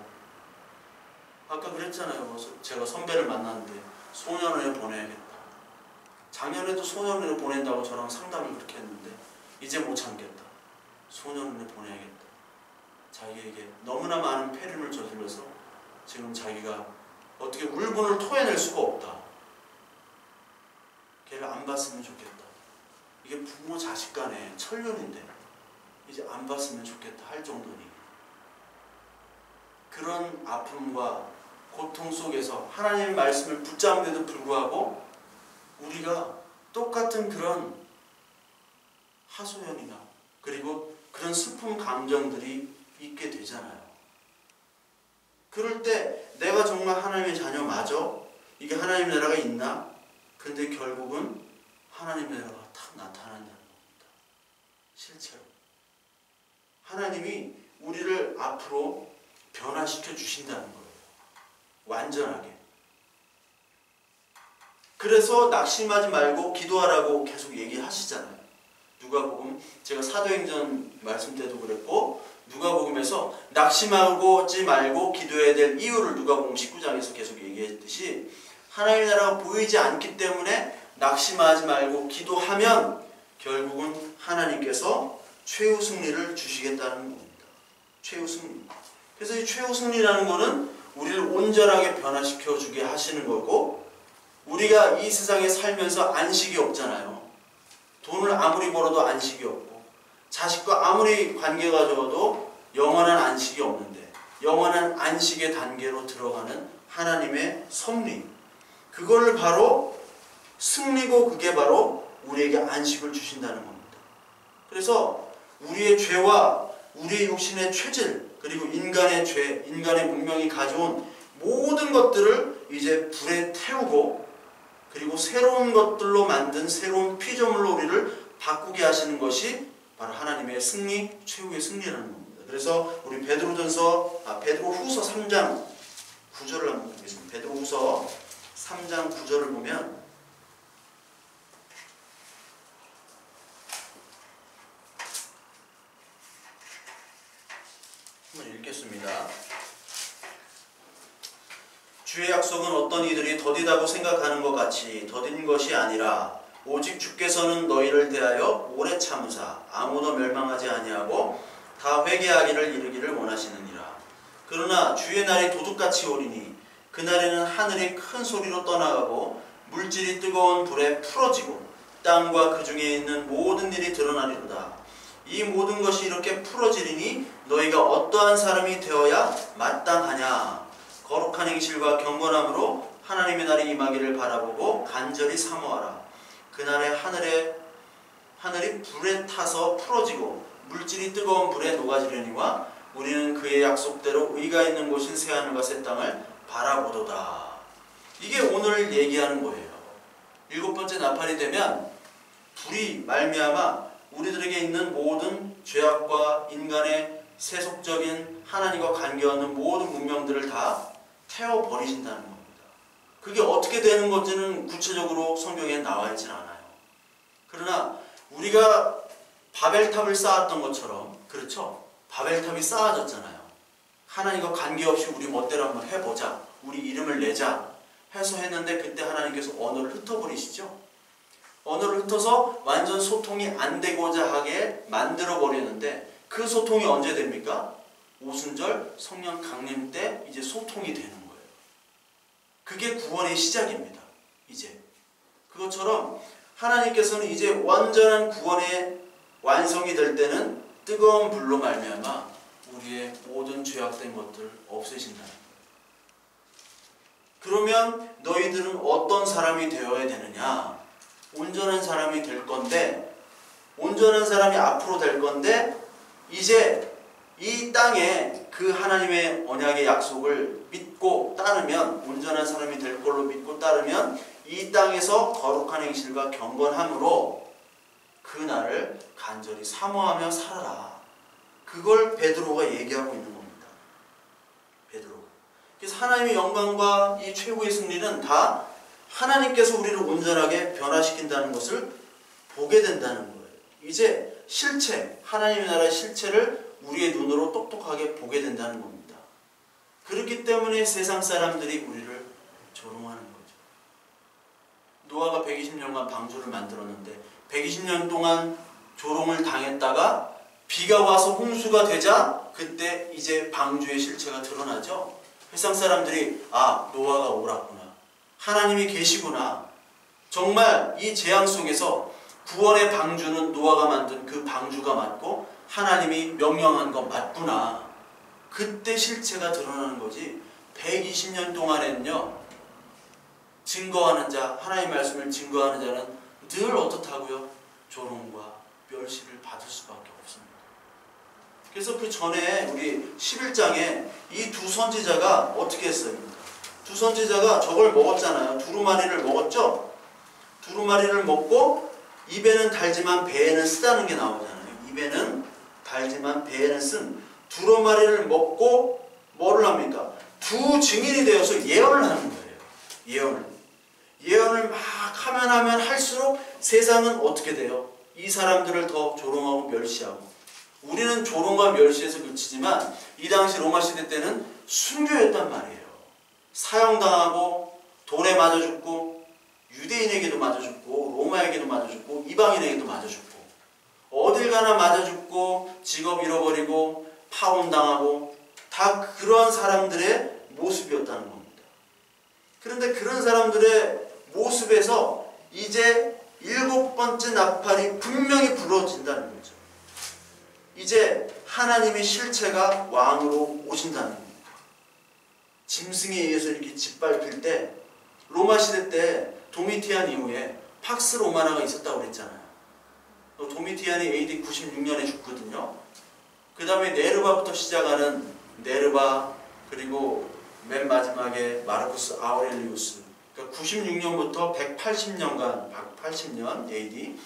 아까 그랬잖아요. 제가 선배를 만났는데 소년원에 보내야겠다. 작년에도 소년원에 보낸다고 저랑 상담을 그렇게 했는데 이제 못 참겠다. 소년원에 보내야겠다. 자기에게 너무나 많은 폐륜을 저질러서 지금 자기가 어떻게 울분을 토해낼 수가 없다. 걔를 안 봤으면 좋겠다. 이게 부모 자식 간의 천륜인데 이제 안 봤으면 좋겠다 할 정도니 그런 아픔과 고통 속에서 하나님의 말씀을 붙잡는데도 불구하고 우리가 똑같은 그런 하소연이나 그리고 그런 슬픈 감정들이 있게 되잖아요. 그럴 때 내가 정말 하나님의 자녀 맞아? 이게 하나님의 나라가 있나? 근데 결국은 하나님의 나라가 탁 나타난다는 겁니다. 실제로. 하나님이 우리를 앞으로 변화시켜 주신다는 거예요. 완전하게. 그래서 낙심하지 말고 기도하라고 계속 얘기하시잖아요. 누가복음, 제가 사도행전 말씀 때도 그랬고 누가복음에서 낙심하지 말고 기도해야 될 이유를 누가복음 19장에서 계속 얘기했듯이 하나님의 나라가 보이지 않기 때문에 낙심하지 말고 기도하면 결국은 하나님께서 최후 승리를 주시겠다는 겁니다. 최후 승리. 그래서 이 최후 승리라는 것은 우리를 온전하게 변화시켜 주게 하시는 거고 우리가 이 세상에 살면서 안식이 없잖아요. 돈을 아무리 벌어도 안식이 없고 자식과 아무리 관계가 좋아도 영원한 안식이 없는데 영원한 안식의 단계로 들어가는 하나님의 섭리 그걸 바로 승리고 그게 바로 우리에게 안식을 주신다는 겁니다. 그래서 우리의 죄와 우리의 육신의 체질 그리고 인간의 죄, 인간의 문명이 가져온 모든 것들을 이제 불에 태우고 그리고 새로운 것들로 만든 새로운 피조물로 우리를 바꾸게 하시는 것이 바로 하나님의 승리, 최후의 승리라는 겁니다. 그래서 우리 베드로후서 3장 9절을 한번 보겠습니다. 베드로후서 3장 9절을 보면 한번 읽겠습니다. 주의 약속은 어떤 이들이 더디다고 생각하는 것 같이 더딘 것이 아니라 오직 주께서는 너희를 대하여 오래 참으사 아무도 멸망하지 아니하고 다 회개하기를 이르기를 원하시느니라. 그러나 주의 날이 도둑같이 오리니 그날에는 하늘이 큰 소리로 떠나가고 물질이 뜨거운 불에 풀어지고 땅과 그 중에 있는 모든 일이 드러나리로다. 이 모든 것이 이렇게 풀어지리니 너희가 어떠한 사람이 되어야 마땅하냐. 거룩한 행실과 경건함으로 하나님의 날이 임하기를 바라보고 간절히 사모하라. 그날에 하늘이 불에 타서 풀어지고 물질이 뜨거운 불에 녹아지려니와 우리는 그의 약속대로 의가 있는 곳인 새하늘과 새 땅을 바라보도다. 이게 오늘 얘기하는 거예요. 7번째 나팔이 되면 불이 말미암아 우리들에게 있는 모든 죄악과 인간의 세속적인 하나님과 관계없는 모든 문명들을 다 태워버리신다는 겁니다. 그게 어떻게 되는 건지는 구체적으로 성경에 나와 있지는 않아요. 그러나 우리가 바벨탑을 쌓았던 것처럼 그렇죠? 바벨탑이 쌓아졌잖아요. 하나님과 관계없이 우리 멋대로 한번 해보자. 우리 이름을 내자 해서 했는데 그때 하나님께서 언어를 흩어버리시죠. 언어를 흩어서 완전 소통이 안 되고자 하게 만들어버리는데 그 소통이 언제 됩니까? 오순절 성령 강림 때 이제 소통이 되는 거예요. 그게 구원의 시작입니다. 이제 그것처럼 하나님께서는 이제 완전한 구원의 완성이 될 때는 뜨거운 불로 말미암아 우리의 모든 죄악된 것들을 없애신다는 거예요. 그러면 너희들은 어떤 사람이 되어야 되느냐? 온전한 사람이 될 건데 온전한 사람이 앞으로 될 건데 이제 이 땅에 그 하나님의 언약의 약속을 믿고 따르면 온전한 사람이 될 걸로 믿고 따르면 이 땅에서 거룩한 행실과 경건함으로 그 날을 간절히 사모하며 살아라. 그걸 베드로가 얘기하고 있는 겁니다. 베드로가. 그래서 하나님의 영광과 이 최고의 승리는 다 하나님께서 우리를 온전하게 변화시킨다는 것을 보게 된다는 거예요. 이제 실체, 하나님의 나라의 실체를 우리의 눈으로 똑똑하게 보게 된다는 겁니다. 그렇기 때문에 세상 사람들이 우리를 조롱하는 거죠. 노아가 120년간 방주를 만들었는데 120년 동안 조롱을 당했다가 비가 와서 홍수가 되자 그때 이제 방주의 실체가 드러나죠. 세상 사람들이 아, 노아가 옳았구나. 하나님이 계시구나. 정말 이 재앙 속에서 구원의 방주는 노아가 만든 그 방주가 맞고 하나님이 명령한 거 맞구나. 그때 실체가 드러나는 거지. 120년 동안에는요, 증거하는 자, 하나님의 말씀을 증거하는 자는 늘 어떻다고요? 조롱과 멸시를 받을 수밖에 없습니다. 그래서 그 전에 우리 11장에 이 두 선지자가 어떻게 했어요? 두 선지자가 저걸 먹었잖아요. 두루마리를 먹었죠? 두루마리를 먹고 입에는 달지만 배에는 쓰다는 게 나오잖아요. 입에는 달지만 배에는 쓴 두루마리를 먹고 뭐를 합니까? 두 증인이 되어서 예언을 하는 거예요. 예언을 막 하면 할수록 세상은 어떻게 돼요? 이 사람들을 더 조롱하고 멸시하고. 우리는 조롱과 멸시에서 그치지만 이 당시 로마 시대 때는 순교였단 말이에요. 사형당하고 돌에 맞아 죽고 유대인에게도 맞아 죽고 로마에게도 맞아 죽고 이방인에게도 맞아 죽고 어딜 가나 맞아 죽고 직업 잃어버리고 파혼당하고 다 그런 사람들의 모습이었다는 겁니다. 그런데 그런 사람들의 모습에서 이제 7번째 나팔이 분명히 불어진다는 거죠. 이제 하나님의 실체가 왕으로 오신다는 겁니다. 짐승에 의해서 이렇게 짓밟힐 때 로마 시대 때 도미티안 이후에 팍스 로마나가 있었다고 그랬잖아요. 도미티안이 AD 96년에 죽거든요. 그 다음에 네르바부터 시작하는 네르바, 그리고 맨 마지막에 마르쿠스 아우렐리우스, 그러니까 96년부터 180년간, 180년 AD,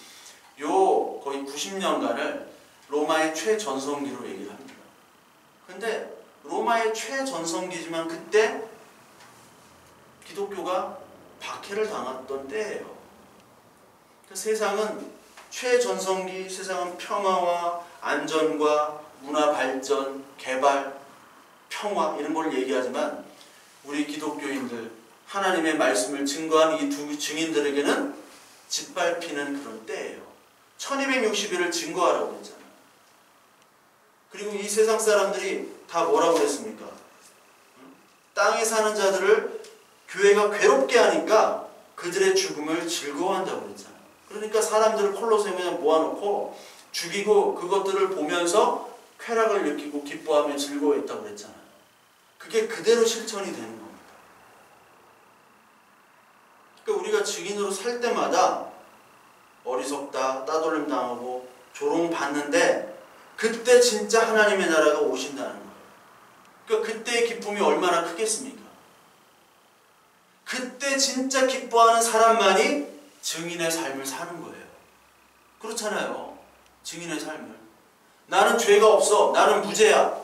요 거의 90년간을 로마의 최전성기로 얘기를 합니다. 근데 로마의 최전성기지만 그때 기독교가 박해를 당했던 때예요. 그 세상은 최전성기, 세상은 평화와 안전과 문화 발전, 개발, 평화 이런 걸 얘기하지만 우리 기독교인들, 하나님의 말씀을 증거한 이 두 증인들에게는 짓밟히는 그런 때예요. 1260일을 증거하라고 했잖아요. 그리고 이 세상 사람들이 다 뭐라고 그랬습니까? 땅에 사는 자들을 교회가 괴롭게 하니까 그들의 죽음을 즐거워한다고 그랬잖아요. 그러니까 사람들을 콜로세움에 모아놓고 죽이고 그것들을 보면서 쾌락을 느끼고 기뻐하며 즐거워했다고 그랬잖아요. 그게 그대로 실천이 되는 겁니다. 그러니까 우리가 증인으로 살 때마다 어리석다, 따돌림 당하고 조롱받는데 그때 진짜 하나님의 나라가 오신다는 거예요. 그러니까 그때의 기쁨이 얼마나 크겠습니까? 그때 진짜 기뻐하는 사람만이 증인의 삶을 사는 거예요. 그렇잖아요. 증인의 삶을. 나는 죄가 없어. 나는 무죄야.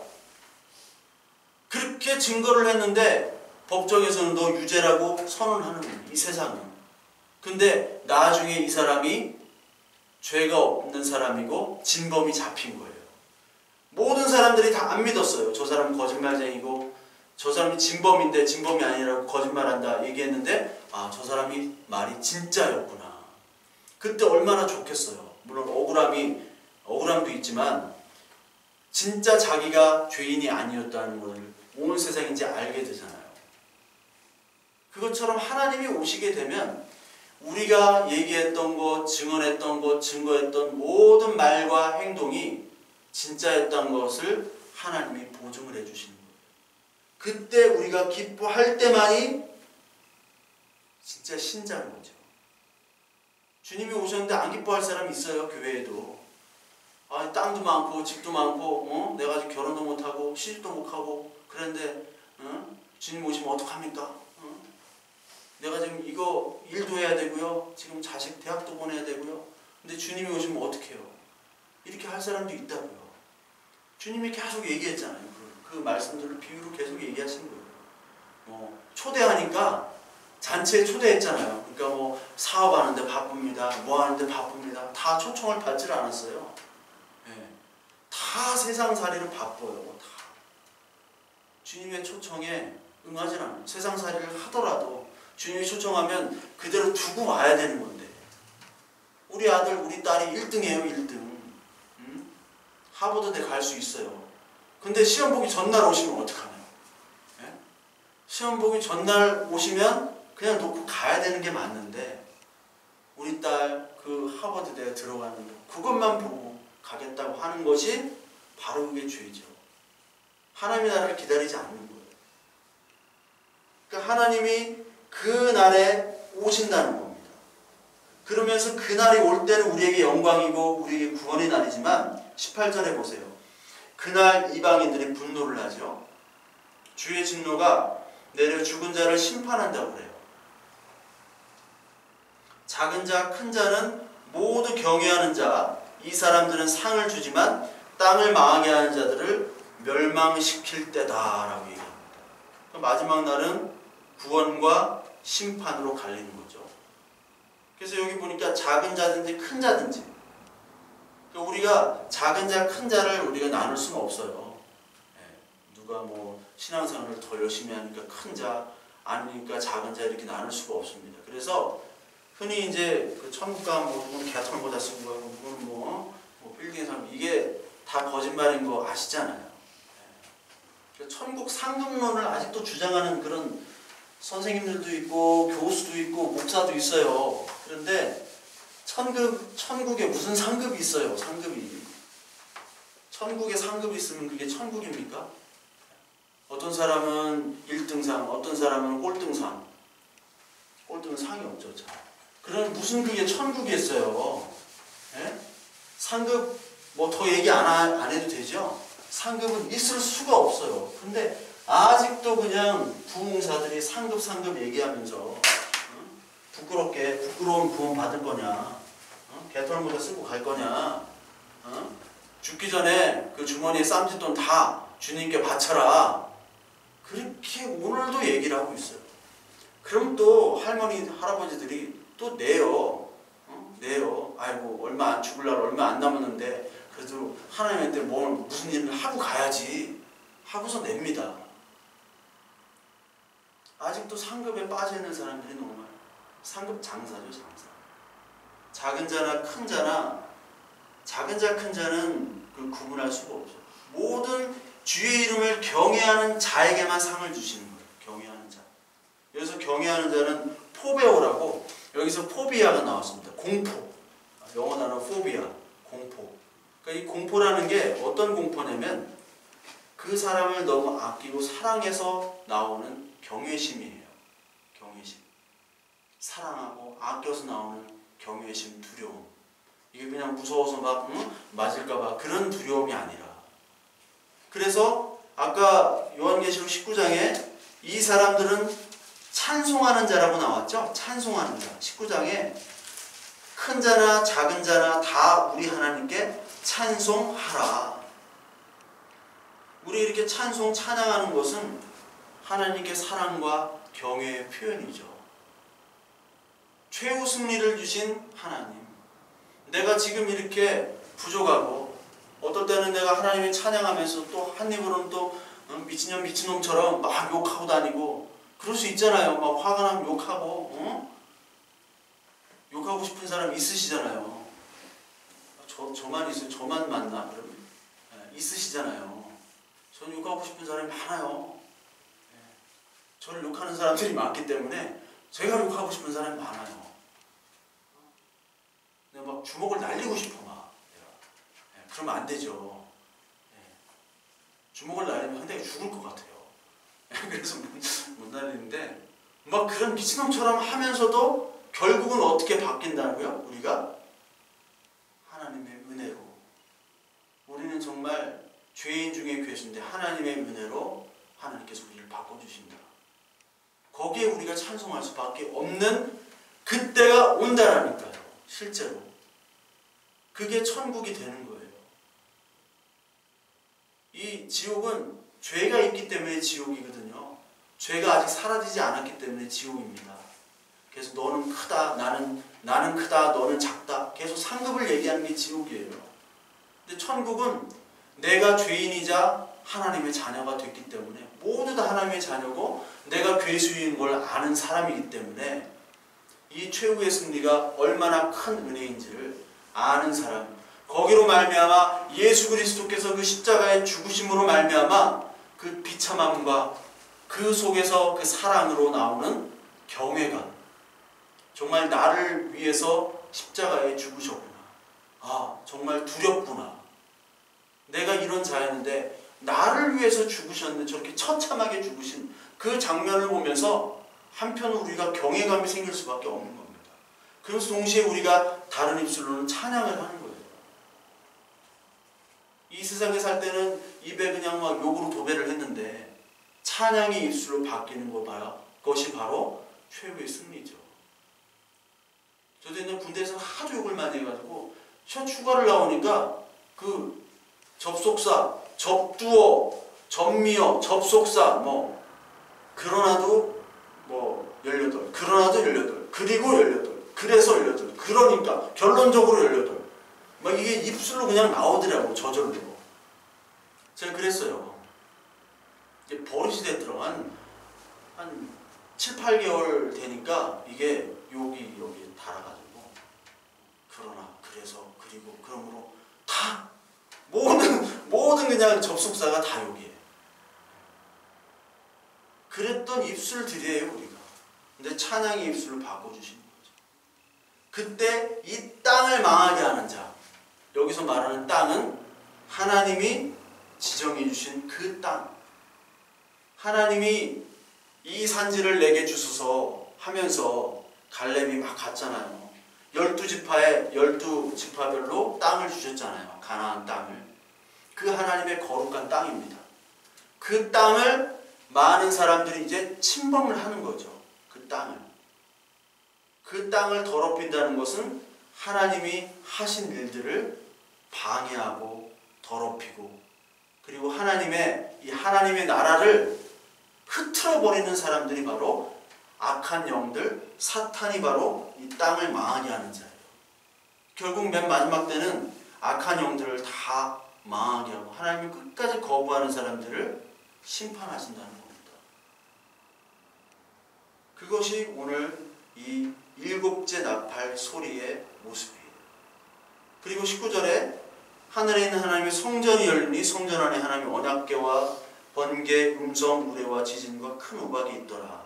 그렇게 증거를 했는데 법정에서는 너 유죄라고 선언하는 거예요. 이 세상은. 근데 나중에 이 사람이 죄가 없는 사람이고 진범이 잡힌 거예요. 모든 사람들이 다 안 믿었어요. 저 사람은 거짓말쟁이고 저 사람이 진범인데 진범이 아니라고 거짓말한다 얘기했는데 아, 저 사람이 말이 진짜였구나. 그때 얼마나 좋겠어요. 물론 억울함도 있지만 진짜 자기가 죄인이 아니었다는 것을 온 세상이 이제 알게 되잖아요. 그것처럼 하나님이 오시게 되면 우리가 얘기했던 것, 증언했던 것, 증거했던 모든 말과 행동이 진짜였던 것을 하나님이 보증을 해주시는 거예요. 그때 우리가 기뻐할 때만이 진짜 신자인 거죠. 주님이 오셨는데 안 기뻐할 사람이 있어요. 교회에도. 아, 땅도 많고 집도 많고 내가 아직 결혼도 못하고 시집도 못하고 그런데 주님 오시면 어떡합니까? 내가 지금 이거 일도 해야 되고요. 지금 자식 대학도 보내야 되고요. 근데 주님이 오시면 어떡해요? 이렇게 할 사람도 있다고요. 주님이 계속 얘기했잖아요. 그 말씀들을 비유로 계속 얘기하신 거예요. 초대하니까 잔치에 초대했잖아요. 그러니까 사업하는데 바쁩니다. 뭐 하는데 바쁩니다. 다 초청을 받질 않았어요. 네. 다 세상살이를 바빠요. 다. 주님의 초청에 응하진 않아요. 세상살이를 하더라도 주님이 초청하면 그대로 두고 와야 되는 건데 우리 아들 우리 딸이 1등이에요. 1등. 응? 하버드대 갈 수 있어요. 근데 시험 보기 전날 오시면 어떡하나요? 예? 시험 보기 전날 오시면 그냥 놓고 가야 되는 게 맞는데 우리 딸 그 하버드대에 들어가는 거 그것만 보고 가겠다고 하는 것이 바로 그게 죄죠. 하나님의 나라를 기다리지 않는 거예요. 그러니까 하나님이 그 날에 오신다는 겁니다. 그러면서 그 날이 올 때는 우리에게 영광이고 우리에게 구원의 날이지만 18절에 보세요. 그날 이방인들이 분노를 하죠. 주의 진노가 내려 죽은 자를 심판한다고 그래요. 작은 자, 큰 자는 모두 경외하는 자, 이 사람들은 상을 주지만 땅을 망하게 하는 자들을 멸망시킬 때다라고 얘기합니다. 마지막 날은 구원과 심판으로 갈리는 거죠. 그래서 여기 보니까 작은 자든지 큰 자든지 우리가 작은 자, 큰 자를 우리가 나눌 수는 없어요. 누가 뭐 신앙생활을 더 열심히 하니까 큰 자, 아니니까 작은 자 이렇게 나눌 수가 없습니다. 그래서 흔히 이제 그 천국 가면 뭐 누구는 개털 모자 쓴 거고 누구는 뭐 빌딩 사람 이게 다 거짓말인 거 아시잖아요. 천국 상급론을 아직도 주장하는 그런 선생님들도 있고 교수도 있고 목사도 있어요. 그런데 천국에 무슨 상급이 있어요? 상급이. 천국에 상급이 있으면 그게 천국입니까? 어떤 사람은 1등상, 어떤 사람은 꼴등상. 꼴등은 상이 없죠. 그럼 무슨 그게 천국이겠어요? 예? 상급 뭐 더 얘기 안 해도 되죠? 상급은 있을 수가 없어요. 근데 아직도 그냥 부흥사들이 상급 얘기하면서 부끄럽게 부끄러운 구원 받을 거냐, 개털 모자 쓰고 갈 거냐, 죽기 전에 그 주머니에 쌈짓돈 다 주님께 바쳐라. 그렇게 오늘도 얘기를 하고 있어요. 그럼 또 할머니 할아버지들이 또 내요. 내요. 아이고 얼마 죽을 날 얼마 안 남았는데 그래도 하나님한테 무슨 일을 하고 가야지 하고서 냅니다. 아직도 상급에 빠져있는 사람들이 너무 많아요. 상급 장사죠. 장사. 작은 자나 큰 자나 작은 자 큰 자는 그 구분할 수가 없어요. 모든 주의 이름을 경외하는 자에게만 상을 주시는 거예요. 경외하는 자. 여기서 경외하는 자는 포베오라고 여기서 포비아가 나왔습니다. 공포. 영어 단어 포비아. 공포. 그러니까 이 공포라는 게 어떤 공포냐면 그 사람을 너무 아끼고 사랑해서 나오는 경외심이에요. 경외심. 사랑하고 아껴서 나오는 경외심, 두려움. 이게 그냥 무서워서 막 맞을까봐 그런 두려움이 아니라. 그래서 아까 요한계시록 19장에 이 사람들은 찬송하는 자라고 나왔죠? 찬송하는 자. 19장에 큰 자나 작은 자나 다 우리 하나님께 찬송하라. 우리 이렇게 찬송, 찬양하는 것은 하나님께 사랑과 경외의 표현이죠. 최후 승리를 주신 하나님. 내가 지금 이렇게 부족하고 어떨 때는 내가 하나님을 찬양하면서 또 한 입으로는 또 미친년 미친놈처럼 막 욕하고 다니고 그럴 수 있잖아요. 막 화가 나면 욕하고 욕하고 싶은 사람 있으시잖아요. 저만 있어요. 저만 만나? 그러면 있으시잖아요. 전 욕하고 싶은 사람이 많아요. 저를 욕하는 사람들이 많기 때문에 제가 욕하고 싶은 사람이 많아요. 내가 막 주먹을 날리고 싶어 막. 그러면 안 되죠. 주먹을 날리면 한 대가 죽을 것 같아요. 그래서 못 날리는데 막 그런 미친놈처럼 하면서도 결국은 어떻게 바뀐다고요? 우리가 하나님의 은혜로. 우리는 정말 죄인 중에 괴수인데 하나님의 은혜로 하나님께서 우리를 바꿔주신다. 거기에 우리가 찬송할 수밖에 없는 그때가 온다라니까요. 실제로. 그게 천국이 되는 거예요. 이 지옥은 죄가 있기 때문에 지옥이거든요. 죄가 아직 사라지지 않았기 때문에 지옥입니다. 그래서 너는 크다, 나는 크다, 너는 작다. 계속 상급을 얘기하는 게 지옥이에요. 근데 천국은 내가 죄인이자 하나님의 자녀가 됐기 때문에, 모두 다 하나님의 자녀고 내가 괴수인 걸 아는 사람이기 때문에 이 최후의 승리가 얼마나 큰 은혜인지를 아는 사람, 거기로 말미암아 예수 그리스도께서 그 십자가의 죽으심으로 말미암아 그 비참함과 그 속에서 그 사랑으로 나오는 경외감, 정말 나를 위해서 십자가에 죽으셨구나, 아 정말 두렵구나, 내가 이런 자였는데 나를 위해서 죽으셨는데 저렇게 처참하게 죽으신 그 장면을 보면서 한편으로 우리가 경외감이 생길 수밖에 없는 겁니다. 그래서 동시에 우리가 다른 입술로는 찬양을 하는 거예요. 이 세상에 살 때는 입에 그냥 막 욕으로 도배를 했는데 찬양의 입술로 바뀌는 거 봐요. 그것이 바로 최후의 승리죠. 저도 옛날 군대에서 하도 욕을 많이 해가지고 시험 휴가를 나오니까 그 접속사, 접두어, 접미어, 접속사 뭐 그러나도 뭐 18, 그러나도 18, 그리고 18, 그래서 18, 그러니까 결론적으로 18, 막 이게 입술로 그냥 나오더라고, 저절로. 제가 그랬어요. 이게 버릇이 됐더라고. 한 7, 8개월 되니까 이게 욕이 여기에 달아가지고 그러나, 그래서, 그리고, 그러므로 다 모든 그냥 접속사가 다 욕이에요. 그랬던 입술들이에요 우리가. 근데 찬양의 입술로 바꿔주시는 거죠. 그때 이 땅을 망하게 하는 자, 여기서 말하는 땅은 하나님이 지정해 주신 그 땅, 하나님이 이 산지를 내게 주소서 하면서 갈렙이 막 갔잖아요. 12지파에 12지파별로 땅을 주셨잖아요. 가나안 땅을. 그 하나님의 거룩한 땅입니다. 그 땅을 많은 사람들이 이제 침범을 하는 거죠. 그 땅을. 그 땅을 더럽힌다는 것은 하나님이 하신 일들을 방해하고 더럽히고, 그리고 하나님의 나라를 흐트러 버리는 사람들이 바로 악한 영들, 사탄이 바로 이 땅을 망하게 하는 자예요. 결국 맨 마지막 때는 악한 영들을 다 망하게 하고 하나님을 끝까지 거부하는 사람들을 심판하신다는 겁니다. 그것이 오늘 이 7째 나팔 소리의 모습이에요. 그리고 19절에 하늘에 있는 하나님의 성전이 열리니 성전 안에 하나님의 언약궤와 번개, 음성, 우레와 지진과 큰 우박이 있더라.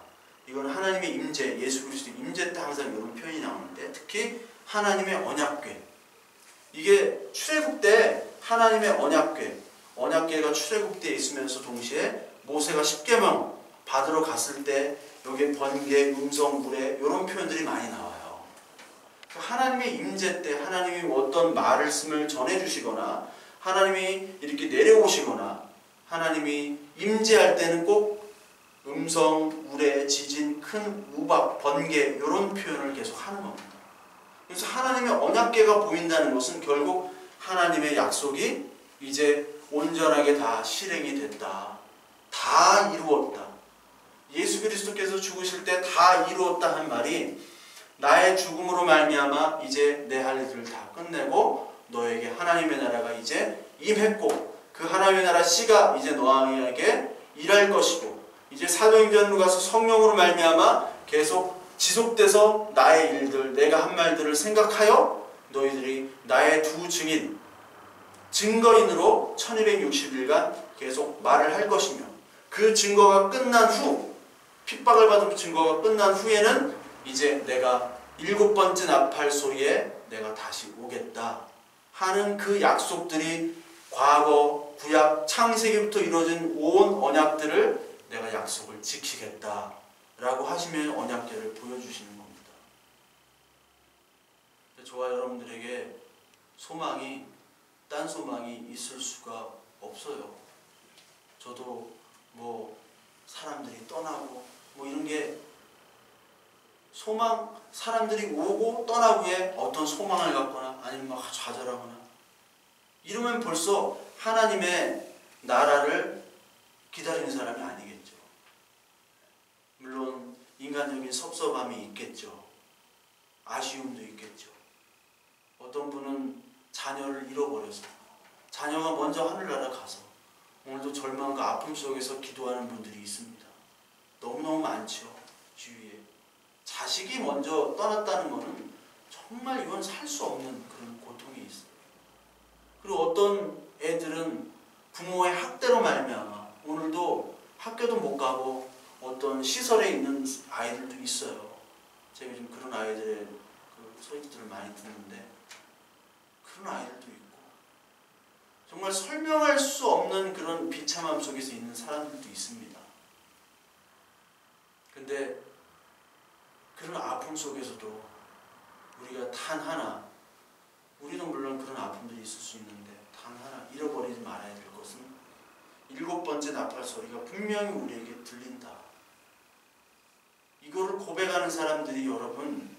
이건 하나님의 임재, 예수 그리스도의 임재 때 항상 이런 표현이 나오는데, 특히 하나님의 언약궤, 이게 출애굽 때 하나님의 언약궤가 출애굽 때 있으면서 동시에 모세가 십계명 받으러 갔을 때 여기에 번개, 음성, 우레 이런 표현들이 많이 나와요. 하나님의 임재 때 하나님이 어떤 말씀을 전해주시거나 하나님이 이렇게 내려오시거나 하나님이 임재할 때는 꼭 음성, 우레, 지진, 큰 우박, 번개 이런 표현을 계속 하는 겁니다. 그래서 하나님의 언약궤가 보인다는 것은 결국 하나님의 약속이 이제 온전하게 다 실행이 됐다, 다 이루었다, 예수 그리스도께서 죽으실 때 다 이루었다 한 말이 나의 죽음으로 말미암아 이제 내 할 일들을 다 끝내고 너에게 하나님의 나라가 이제 임했고 그 하나님의 나라 씨가 이제 너에게 일할 것이고 이제 사도행전으로 가서 성령으로 말미암아 계속 지속돼서 나의 일들, 내가 한 말들을 생각하여 너희들이 나의 두 증인, 증거인으로 1260일간 계속 말을 할 것이며 그 증거가 끝난 후, 핍박을 받은 증거가 끝난 후에는 이제 내가 7번째 나팔 소리에 내가 다시 오겠다 하는 그 약속들이 과거, 구약, 창세기부터 이루어진 온 언약들을 내가 약속을 지키겠다 라고 하시면 언약궤를 보여주시는 겁니다. 저와 여러분들에게 소망이, 딴 소망이 있을 수가 없어요. 저도 뭐 사람들이 떠나고 뭐 이런 게 소망, 사람들이 오고 떠나고에 어떤 소망을 갖거나 아니면 막 좌절하거나 이러면 벌써 하나님의 나라를 기다리는 사람이 아니겠죠. 물론 인간적인 섭섭함이 있겠죠. 아쉬움도 있겠죠. 어떤 분은 자녀를 잃어버려서 자녀가 먼저 하늘나라 가서 오늘도 절망과 아픔 속에서 기도하는 분들이 있습니다. 너무너무 많죠. 주위에. 자식이 먼저 떠났다는 것은 정말 이건 살 수 없는 그런 고통이 있어요. 그리고 어떤 애들은 부모의 학대로 말미암아 오늘도 학교도 못 가고 어떤 시설에 있는 아이들도 있어요. 제가 지금 그런 아이들의 그 소식들을 많이 듣는데 그런 아이들도 있고 정말 설명할 수 없는 그런 비참함 속에서 있는 사람들도 있습니다. 근데 그런 아픔 속에서도 우리가 단 하나, 우리도 물론 그런 아픔들이 있을 수 있는데 단 하나 잃어버리지 말아야 될 것은 7번째 나팔 소리가 분명히 우리에게 들린다. 이거를 고백하는 사람들이 여러분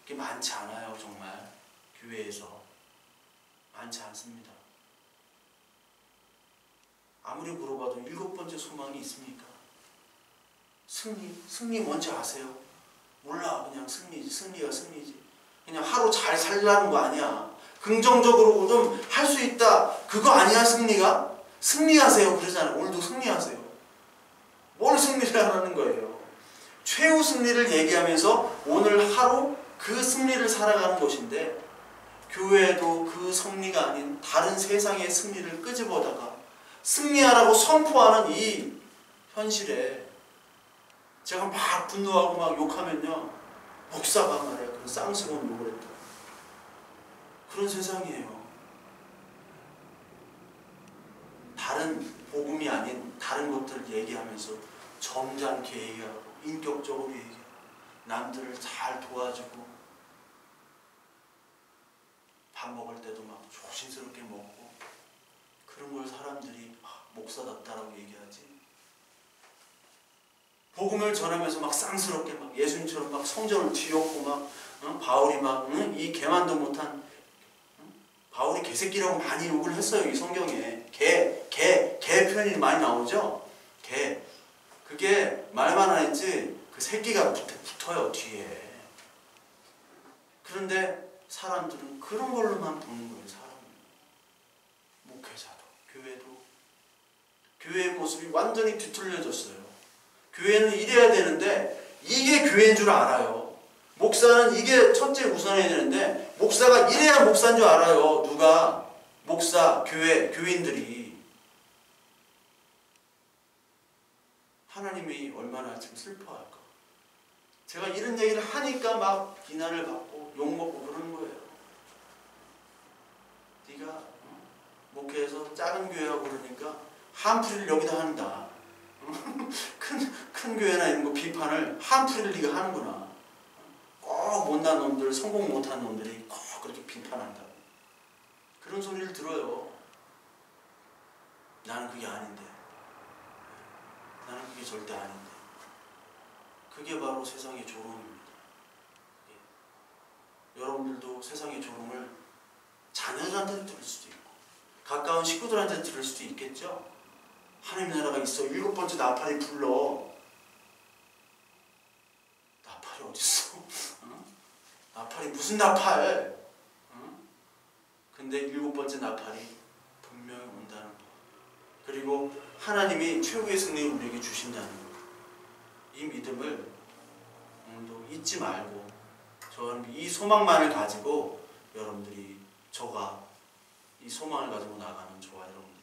그렇게 많지 않아요. 정말 교회에서 많지 않습니다. 아무리 물어봐도 7번째 소망이 있습니까? 승리 뭔지 아세요? 몰라. 그냥 승리가 승리지. 그냥 하루 잘 살라는 거 아니야. 긍정적으로 좀 할 수 있다. 그거 아니야 승리가? 승리하세요 그러잖아요. 오늘도 승리하세요. 뭘 승리를 하라는 거예요? 최후 승리를 얘기하면서 오늘 하루 그 승리를 살아가는 것인데 교회도 그 승리가 아닌 다른 세상의 승리를 끄집어다가 승리하라고 선포하는 이 현실에 제가 막 분노하고 막 욕하면요 목사가 말이야 그런 쌍스러운 욕을 했다. 그런 세상이에요. 다른 복음이 아닌 다른 것들을 얘기하면서 점잖게 얘기하고 인격적으로 얘기하고 남들을 잘 도와주고 밥 먹을 때도 막 조심스럽게 먹고 그런 걸 사람들이 목사답다라고 얘기하지. 복음을 전하면서 막 쌍스럽게 막 예수님처럼 막 성전을 뒤엎고 막 바울이 막 이 개만도 못한 바울이 개새끼라고 많이 욕을 했어요. 이 성경에 개 표현이 많이 나오죠. 개 그게 말만 안 했지 그 새끼가 붙어요 뒤에. 그런데 사람들은 그런 걸로만 보는 거예요. 사람은 목회자도 교회의 모습이 완전히 뒤틀려졌어요. 교회는 이래야 되는데 이게 교회인 줄 알아요. 목사는 이게 첫째 우선해야 되는데 목사가 이래야 목사인 줄 알아요. 누가? 목사, 교인들이. 하나님이 얼마나 지금 슬퍼할까. 제가 이런 얘기를 하니까 막 비난을 받고 욕먹고 그러는 거예요. 네가 목회에서 작은 교회하고 그러니까 한풀이를 여기다 한다. 큰 교회나 이런 거 비판을 한풀이를 네가 하는구나. 꼭 못난 놈들, 성공 못한 놈들이 꼭 그렇게 비판한다. 그런 소리를 들어요. 나는 그게 아닌데. 나는 그게 절대 아닌데. 그게 바로 세상의 조롱입니다. 여러분들도 세상의 조롱을 자녀들한테 들을 수도 있고 가까운 식구들한테 들을 수도 있겠죠. 하나님 나라가 있어. 7번째 나팔이 불러. 나팔이 어딨어? 나팔이 무슨 나팔? 근데 7번째 나팔이 분명히 온다는 거. 그리고 하나님이 최후의 승리를 우리에게 주신다는 거. 이 믿음을 오늘도 잊지 말고 저는 이 소망만을 가지고 여러분들이 저가 이 소망을 가지고 나가는 저와 여러분들